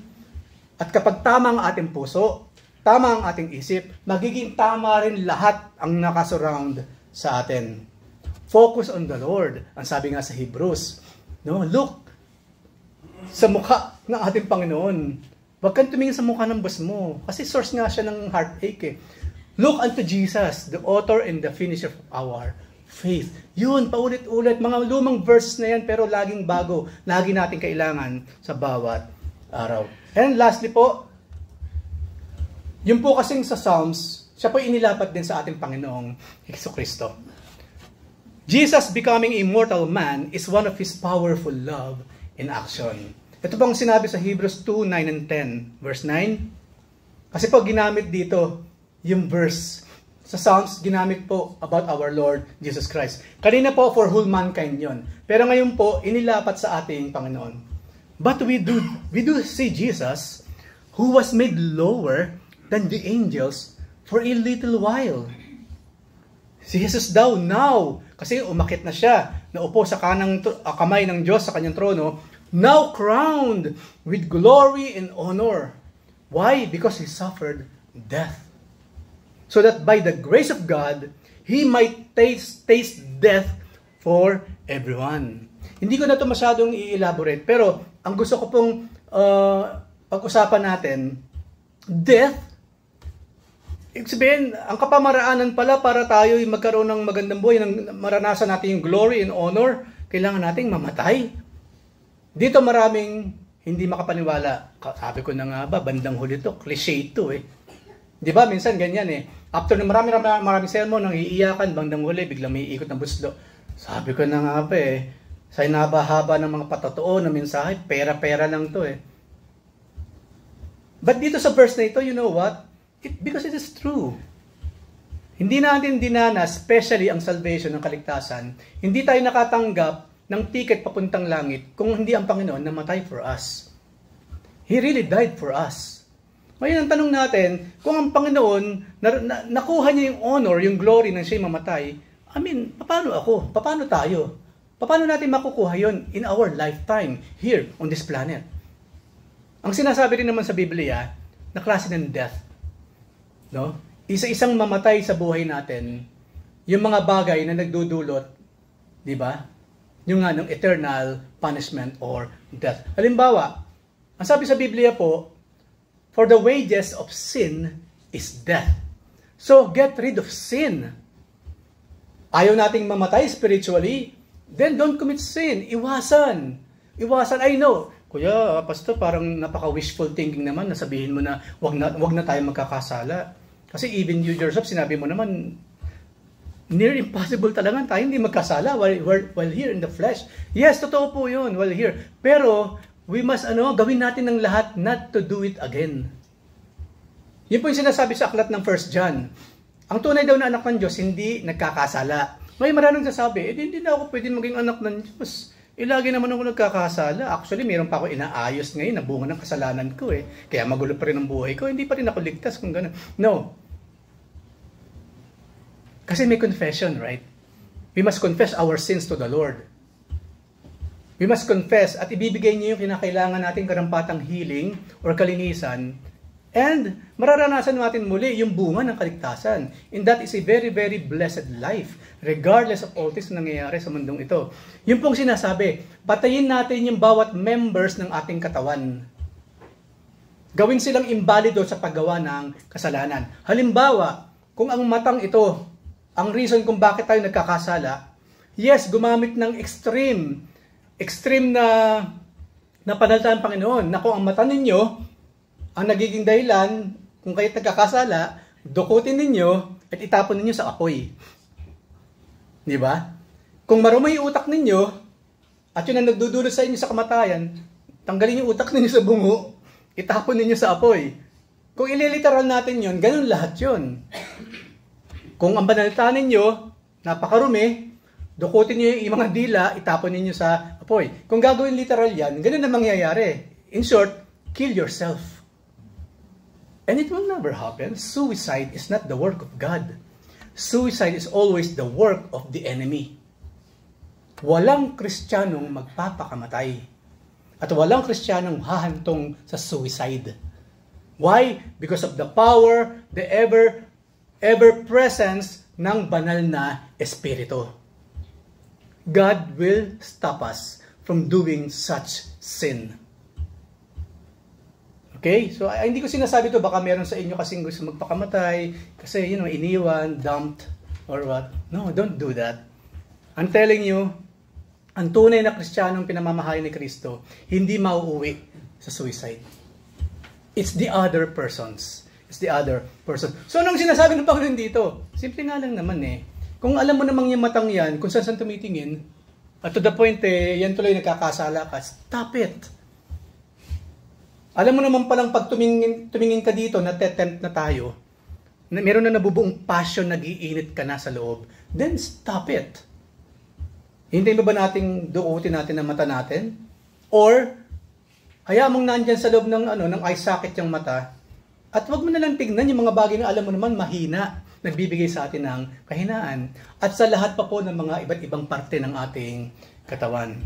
At kapag tama ang ating puso, tama ang ating isip, magiging tama rin lahat ang nakasurround sa atin. Focus on the Lord. Ang sabi nga sa Hebrews, no? Look sa mukha ng ating Panginoon. Huwag kang tumingin sa mukha ng boss mo. Kasi source nga siya ng heartache eh. Look unto Jesus, the author and the finisher of our faith. Yun, paulit-ulit. Mga lumang verses na yan, pero laging bago. Lagi natin kailangan sa bawat araw. And lastly po, yung po kasing sa Psalms, siya po inilapat din sa ating Panginoong Jesucristo. Jesus becoming a mortal man is one of His powerful love in action. Ito pong sinabi sa Hebrews 2, 9 and 10. Verse 9. Kasi po ginamit dito yung verse. Sa Psalms, ginamit po about our Lord Jesus Christ. Kanina po for whole mankind yon. Pero ngayon po, inilapat sa ating Panginoon. But we do see Jesus, who was made lower than the angels for a little while. Si Jesus daw now, kasi umakit na siya, naupo sa kamay ng Diyos sa kanyang trono, now crowned with glory and honor. Why? Because He suffered death. So that by the grace of God, He might taste death for everyone. Hindi ko na ito masyadong i-elaborate, pero ang gusto ko pong pag-usapan natin, death, ibig sabihin, ang kapamaraanan pala para tayo magkaroon ng magandang buhay, maranasan natin yung glory and honor, kailangan nating mamatay. Dito maraming hindi makapaniwala. Sabi ko na nga ba, bandang huli to, cliche ito eh. Di ba, minsan ganyan eh. After na maraming sermon, nang iiyakan, bandang huli, biglang may ikot ng buslo. Sabi ko na nga ba eh, sa inabahaba ng mga patotoo na mensahe, pera-pera lang to eh. But dito sa verse na ito, you know what? Because it is true. Hindi natin dinanas, especially ang salvation ng kaligtasan, hindi tayo nakatanggap ng ticket papuntang langit kung hindi ang Panginoon namatay for us. He really died for us. Ngayon ang tanong natin, kung ang Panginoon nakuha niya yung honor, yung glory ng siya'y mamatay, I mean, paano ako? Paano tayo? Paano natin makukuha yon in our lifetime here on this planet? Ang sinasabi rin naman sa Biblia, na klase ng death. No? Isa-isang mamatay sa buhay natin, yung mga bagay na nagdudulot, di ba? Yung nga ng eternal punishment or death. Halimbawa, ang sabi sa Biblia po, for the wages of sin is death. So, get rid of sin. Ayaw nating mamatay spiritually, then don't commit sin. Iwasan. Iwasan. I know. Kuya, Pastor, parang napaka-wishful thinking naman na sabihin mo na wag na tayo magkakasala. Kasi even you yourself, sinabi mo naman, near impossible talaga tayo hindi magkasala while here in the flesh. Yes, totoo po yun, while here. Pero, we must gawin natin ng lahat not to do it again. Yun po yung sinasabi sa aklat ng 1 John. Ang tunay daw na anak ng Diyos, hindi nagkakasala. May maraming sasabi, hindi na ako pwede maging anak ng Diyos. Lagi naman ako nagkakasala. Actually, meron pa ako inaayos ngayon na bunga ng kasalanan ko eh. Kaya magulo pa rin ang buhay ko. Hindi pa rin ako ligtas kung gano'n. No. Kasi may confession, right? We must confess our sins to the Lord. We must confess at ibibigay niyo yung kinakailangan nating karampatang healing or kalinisan. And mararanasan natin muli yung bunga ng kaligtasan. And that is a very, very blessed life. Regardless of all this na nangyayari sa mundong ito. Yung pong sinasabi, patayin natin yung bawat members ng ating katawan. Gawin silang imbalido sa paggawa ng kasalanan. Halimbawa, kung ang matang ito, ang reason kung bakit tayo nagkakasala, yes, gumamit ng extreme na panalita ng Panginoon, na kung ang mata ninyo, ang nagiging dahilan, kung kayo nagkakasala, dukutin ninyo at itapon ninyo sa apoy. Di ba? Kung marumay yung utak ninyo, at yun ang nagdudulot sa inyo sa kamatayan, tanggalin yung utak ninyo sa bungo, itapon ninyo sa apoy. Kung ililiteral natin yun, ganun lahat yun. Kung ang banalita ninyo, napakarumi, dukutin nyo yung mga dila, itapon ninyo sa apoy. Kung gagawin literal yan, ganun na mangyayari. In short, kill yourself. And it will never happen. Suicide is not the work of God. Suicide is always the work of the enemy. Walang Kristiyanong magpapakamatay. At walang Kristiyanong hahantong sa suicide. Why? Because of the power, the ever-presence ng banal na Espiritu. God will stop us from doing such sin. Okay? So, hindi ko sinasabi to baka meron sa inyo kasing gusto magpakamatay, kasi, iniwan, dumped, or what. No, don't do that. I'm telling you, ang tunay na Kristiyanong pinamamahay ni Kristo, hindi mauuwi sa suicide. It's the other persons. It's the other person. So, anong sinasabi ng Panginoon dito? Simple nga lang naman eh. Kung alam mo namang yung matang yan, kung saan tumitingin, at to the point yan tuloy nagkakasala ka, stop it. Alam mo naman palang pag tumingin ka dito, natetempt na tayo, meron na nabubuong passion, nag-iinit ka na sa loob, then stop it. Hintayin ba nating dukutin natin ang mata natin? Or, hayaan mong nandyan sa loob ng eye socket yung mata, at wag mo na lang tignan yung mga bagay na alam mo naman mahina, nagbibigay sa atin ng kahinaan, at sa lahat pa po ng mga iba't ibang parte ng ating katawan.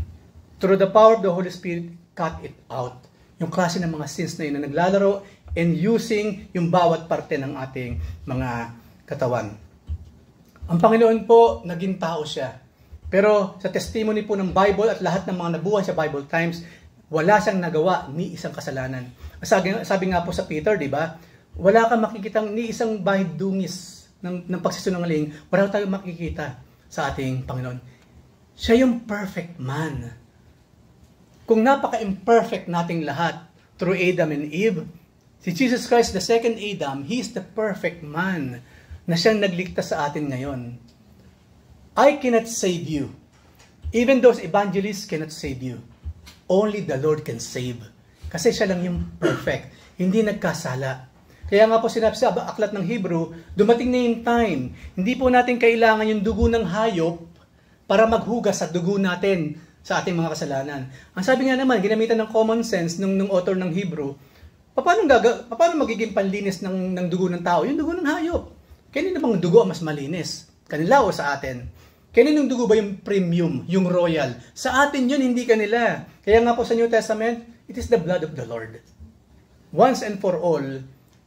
Through the power of the Holy Spirit, cut it out. Yung klase ng mga sins na yun na naglalaro and using yung bawat parte ng ating mga katawan. Ang Panginoon po, naging tao siya. Pero sa testimony po ng Bible at lahat ng mga nabuhay sa Bible times, wala siyang nagawa ni isang kasalanan. Sabi nga po sa Peter, di ba? Wala kang makikitang ni isang bahid dungis ng pagsisinungaling, wala tayong makikita sa ating Panginoon. Siya yung perfect man. Kung napaka-imperfect nating lahat through Adam and Eve, si Jesus Christ, the second Adam, He is the perfect man na siyang nagligtas sa atin ngayon. I cannot save you. Even those evangelists cannot save you. Only the Lord can save. Kasi siya lang yung perfect. Hindi nagkasala. Kaya nga po sinabi sa aklat ng Hebrew, dumating na yung time. Hindi po natin kailangan yung dugo ng hayop para maghugas sa dugo natin sa ating mga kasalanan. Ang sabi nga naman, ginamitan ng common sense nung author ng Hebrew, paano magiging panlinis ng dugo ng tao? Yung dugo ng hayop. Kanino bang dugo ang mas malinis? Kanila o sa atin? Kaninong dugo ba yung premium, yung royal? Sa atin yun, hindi kanila. Kaya nga po sa New Testament, it is the blood of the Lord. Once and for all,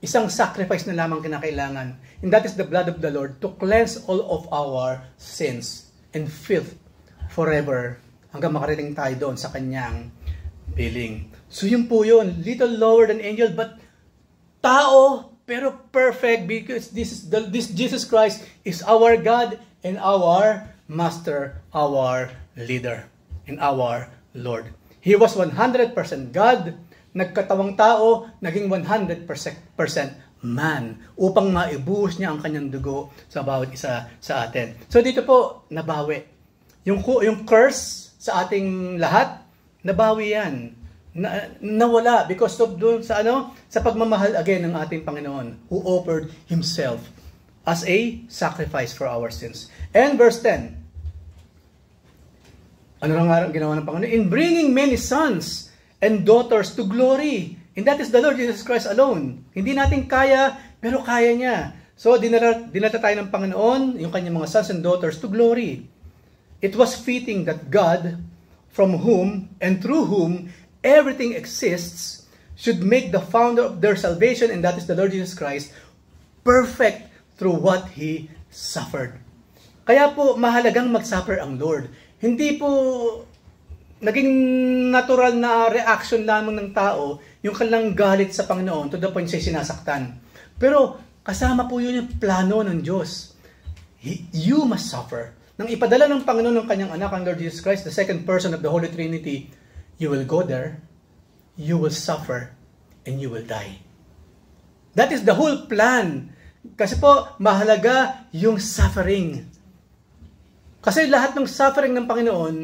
isang sacrifice na lamang kinakailangan. And that is the blood of the Lord to cleanse all of our sins and filth forever hanggang makarating tayo doon sa kanyang piling. So yun po yun, little lower than angel, but tao, pero perfect because this Jesus Christ is our God and our Master, our leader, and our Lord. He was 100% God, nagkatawang tao, naging 100% man upang maibuhos niya ang kanyang dugo sa bawat isa sa atin. So dito po, nabawi. Yung curse sa ating lahat, nabawi yan. Nawala because of doon sa sa pagmamahal again ng ating Panginoon who offered Himself as a sacrifice for our sins. And verse 10, ano nga ginawa ng Panginoon? In bringing many sons and daughters to glory. And that is the Lord Jesus Christ alone. Hindi natin kaya, pero kaya niya. So, dinala tayo ng Panginoon, yung kanyang mga sons and daughters, to glory. It was fitting that God, from whom and through whom everything exists, should make the founder of their salvation, and that is the Lord Jesus Christ, perfect through what He suffered. Kaya po, mahalagang mag-suffer ang Lord. Hindi po naging natural na reaction lamang ng tao yung kanilang galit sa Panginoon to the point siya sinasaktan. Pero kasama po yun yung plano ng Diyos. You must suffer. Nang ipadala ng Panginoon ng kanyang anak, ang Lord Jesus Christ, the second person of the Holy Trinity, you will go there, you will suffer, and you will die. That is the whole plan. Kasi po, mahalaga yung suffering. Kasi lahat ng suffering ng Panginoon,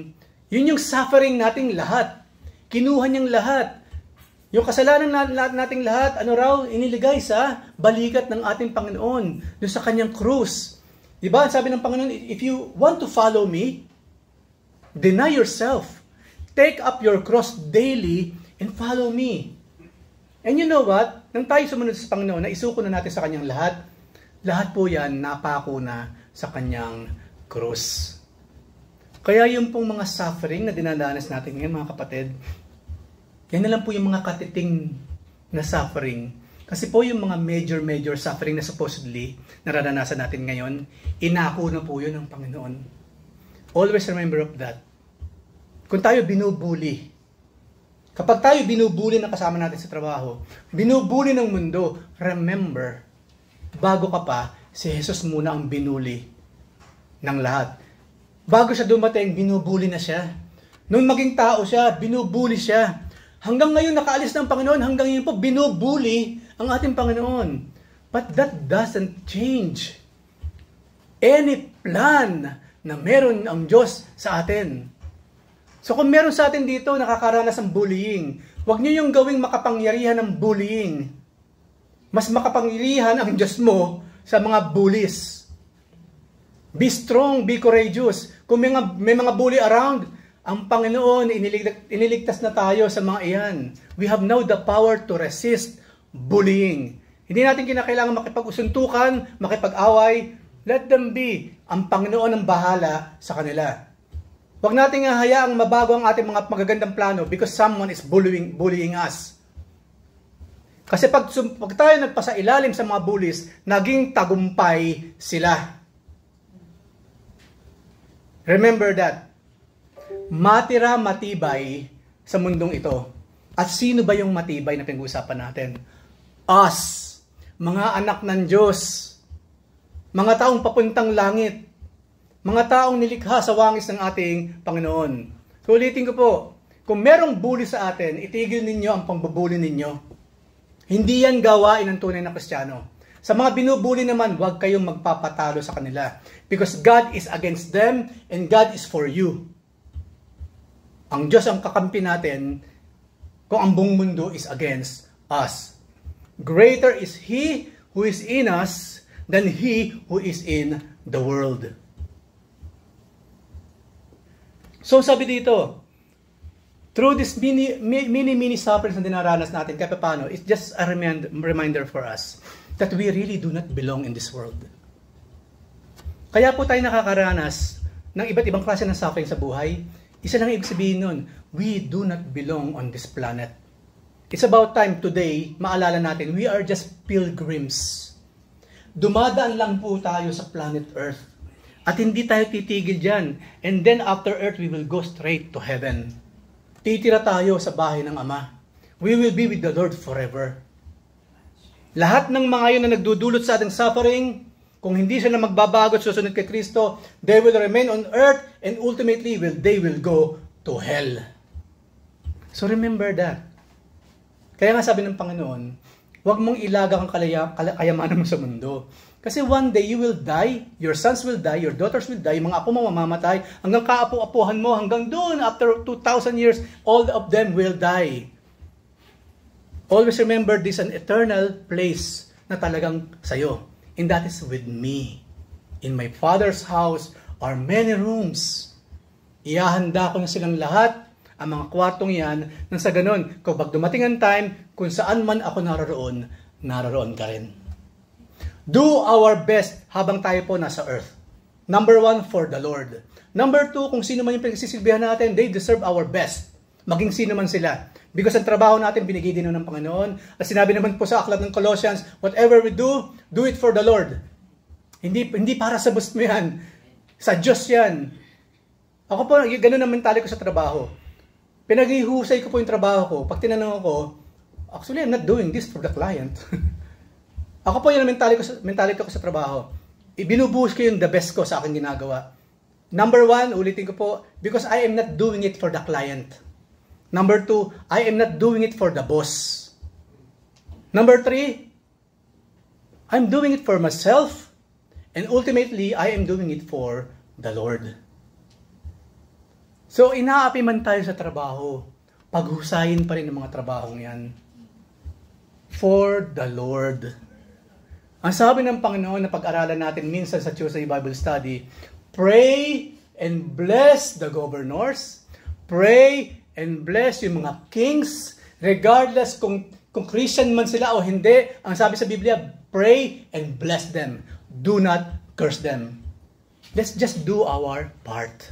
yun yung suffering nating lahat. Kinuha niyang lahat. Yung kasalanan nating lahat, iniligay sa balikat ng ating Panginoon, doon sa kanyang krus. Diba? Sabi ng Panginoon, if you want to follow me, deny yourself. Take up your cross daily and follow me. And you know what? Nang tayo sumunod sa Panginoon, na isuko na natin sa kanyang lahat po yan napako na sa kanyang krus. Kaya yung pong mga suffering na dinadanas natin ngayon, mga kapatid, yan na lang po yung mga katiting na suffering. Kasi po yung mga major suffering na supposedly nararanasan natin ngayon, inako na po yun ng Panginoon. Always remember of that. Kung tayo binubuli, kapag tayo binubuli na kasama natin sa trabaho, binubuli ng mundo, remember, bago ka pa, si Jesus muna ang binuli ng lahat. Bago siya dumating, binubuli na siya. Nung maging tao siya, binubuli siya. Hanggang ngayon nakaalis ng Panginoon, hanggang ngayon po binubuli ang ating Panginoon. But that doesn't change any plan na meron ang Diyos sa atin. So kung meron sa atin dito nakakaranas ng bullying, huwag niyo yung gawing makapangyarihan ng bullying. Mas makapangyarihan ang Diyos mo sa mga bullies. Be strong, be courageous. Kung may mga bully around, ang Panginoon, iniligtas na tayo sa mga iyan. We have now the power to resist bullying. Hindi natin kinakailangan makipag-usuntukan, makipag-away. Let them be. Ang Panginoon ang bahala sa kanila. Huwag natin hayaang mabago ang ating mga magagandang plano because someone is bullying us. Kasi pag tayo nagpasailalim sa mga bullies, naging tagumpay sila. Remember that. Matira matibay sa mundong ito. At sino ba yung matibay na pinag-uusapan natin? Us. Mga anak ng Diyos. Mga taong papuntang langit. Mga taong nilikha sa wangis ng ating Panginoon. So ulitin ko po, kung merong bully sa atin, itigil ninyo ang pangbubuli ninyo. Hindi yan gawain ng tunay na Kristiyano. Sa mga binubuli naman, huwag kayong magpapatalo sa kanila. Because God is against them and God is for you. Ang Diyos ang kakampi natin kung ang buong mundo is against us. Greater is He who is in us than he who is in the world. So sabi dito, through this many sufferings na dinaranas natin, kahit paano, it's just a reminder for us that we really do not belong in this world. Kaya po tayo nakakaranas ng iba't ibang klase ng suffering sa buhay. Isa lang ibig sabihin nun, we do not belong on this planet. It's about time today, maalala natin, we are just pilgrims. Dumadaan lang po tayo sa planet Earth. At hindi tayo titigil dyan. And then after Earth, we will go straight to heaven. Titira tayo sa bahay ng Ama. We will be with the Lord forever. Lahat ng mga yun na nagdudulot sa ating suffering, kung hindi sila magbabago at susunod kay Kristo, they will remain on earth and ultimately they will go to hell. So remember that. Kaya nga sabi ng Panginoon, huwag mong ilaga ang kayamanan mo sa mundo. Kasi one day you will die, your sons will die, your daughters will die, mga apo mo mamamatay, hanggang kaapo-apuhan mo, hanggang doon, after 2,000 years, all of them will die. Always remember this an eternal place na talagang sa'yo. And that is with me. In my Father's house are many rooms. Iahanda ko na silang lahat, ang mga kwartong yan, nang sa ganun, kapag dumating ang time, kung saan man ako naroon ka rin. Do our best habang tayo po nasa earth. Number 1, for the Lord. Number 2, kung sino man yung pinagsisilbihan natin, they deserve our best. Maging sino man sila. Because ang trabaho natin, binigay din ng Panginoon. At sinabi naman po sa aklat ng Colossians, whatever we do, do it for the Lord. Hindi para sa boss mo yan. Sa Diyos yan. Ako po, ganun ang mentali ko sa trabaho. Pinaghihusay ko po yung trabaho ko. Pag tinanong ako, actually, I'm not doing this for the client. Ako po yung mentality ko sa trabaho. Ibinubuhos ko yung the best ko sa aking ginagawa. Number 1, ulitin ko po, because I am not doing it for the client. Number 2, I am not doing it for the boss. Number 3, I'm doing it for myself. And ultimately, I am doing it for the Lord. So, inaapi man tayo sa trabaho, paghusayin pa rin ang mga trabahong yan. For the Lord. Ang sabi ng Panginoon na pag-aralan natin minsan sa Tuesday Bible Study, pray and bless the governors, pray and bless yung mga kings, regardless kung Christian man sila o hindi. Ang sabi sa Biblia, pray and bless them. Do not curse them. Let's just do our part.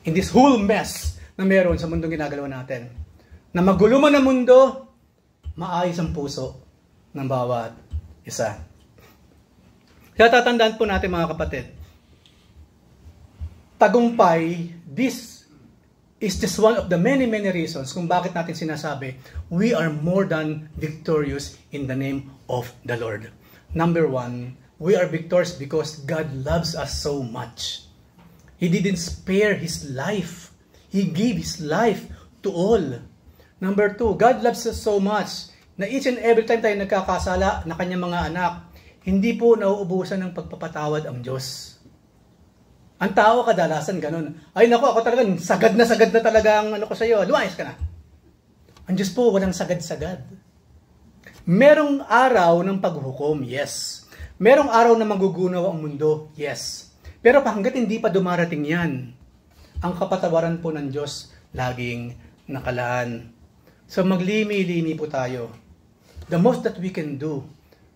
In this whole mess na meron sa mundong ginagalaw natin. Na magulo man ang mundo, maayos ang puso ng bawat isa. Kaya tatandaan po natin mga kapatid, tagumpay, this is just one of the many reasons kung bakit natin sinasabi, we are more than victorious in the name of the Lord. Number 1, we are victorious because God loves us so much. He didn't spare His life. He gave His life to all. Number 2, God loves us so much na each and every time tayo nagkakasala na kanyang mga anak, hindi po nauubusan ng pagpapatawad ang Diyos. Ang tao kadalasan ganun. Ay naku, ako talagang sagad na talaga ang ano ko sa iyo. Lumayas ka na. Ang Diyos po walang sagad-sagad. Merong araw ng paghukom, yes. Merong araw na magugunaw ang mundo, yes. Pero hanggat hindi pa dumarating yan, ang kapatawaran po ng Diyos laging nakalaan. So maglimi-limi po tayo. The most that we can do,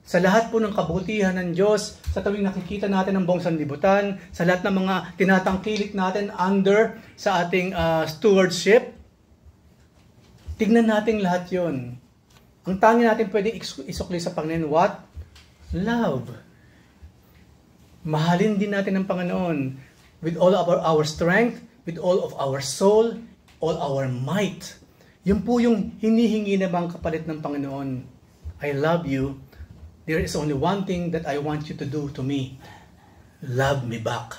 sa lahat po ng kabutihan ng Diyos, sa tuwing nakikita natin ang buong sanlibutan, sa lahat ng mga tinatangkilik natin under sa ating stewardship, tignan natin lahat yon. Ang tangi natin pwede isukli sa Panginoon, what? Love. Mahalin din natin ang Panginoon with all of our strength, with all of our soul, all our might. Yun po yung hinihingi na bang kapalit ng Panginoon. I love you. There is only one thing that I want you to do to me. Love me back.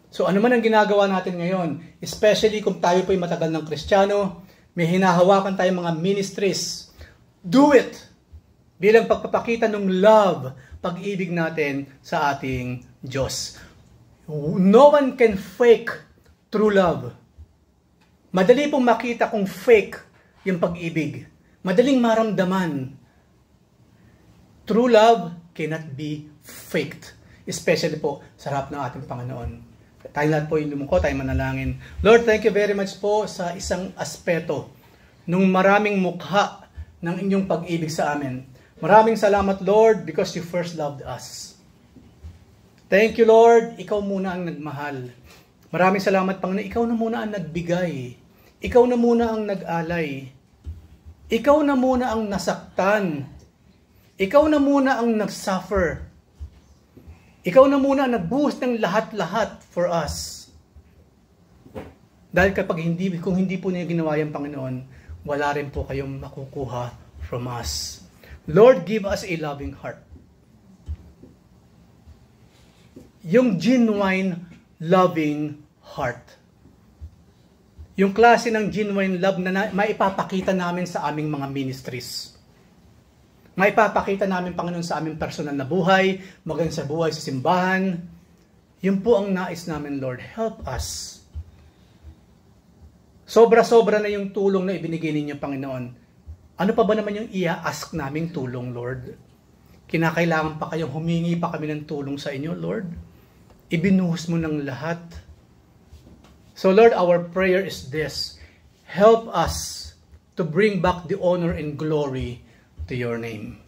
So ano man ang ginagawa natin ngayon, especially kung tayo po'y matagal ng Kristiyano, may hinahawakan tayong mga ministries, do it! Bilang pagpapakita ng love, pag-ibig natin sa ating Diyos. No one can fake true love. Madali pong makita kung fake yung pag-ibig. Madaling maramdaman. True love cannot be faked. Especially po sa harap ng ating Panginoon. Tayo lahat po yung lumuko, tayo manalangin. Lord, thank you very much po sa isang aspeto nung maraming mukha ng inyong pag-ibig sa amin. Maraming salamat, Lord, because you first loved us. Thank you, Lord, ikaw muna ang nagmahal. Maraming salamat, Panginoon, ikaw na muna ang nagbigay. Ikaw na muna ang nag-alay. Ikaw na muna ang nasaktan. Ikaw na muna ang nag-suffer. Ikaw na muna ang nagbuhos ng lahat-lahat for us. Dahil kung hindi po niya ginawa yung Panginoon, wala rin po kayong makukuha from us. Lord, give us a loving heart. Yung genuine loving heart. Yung klase ng genuine love na maipapakita namin sa aming mga ministries. Maipapakita namin, Panginoon, sa aming personal na buhay, maging sa buhay sa simbahan. Yun po ang nais namin, Lord. Help us. Sobra-sobra na yung tulong na ibinigay ninyo, Panginoon. Ano pa ba naman yung i-ask naming tulong, Lord? Kinakailangan pa kayong humingi pa kami ng tulong sa inyo, Lord? Ibinuhos mo ng lahat. So, Lord, our prayer is this. Help us to bring back the honor and glory to your name.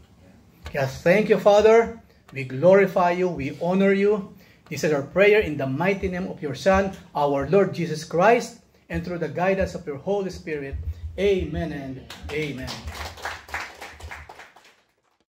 Kaya thank you, Father. We glorify you. We honor you. This is our prayer in the mighty name of your Son, our Lord Jesus Christ, and through the guidance of your Holy Spirit. Amen and amen.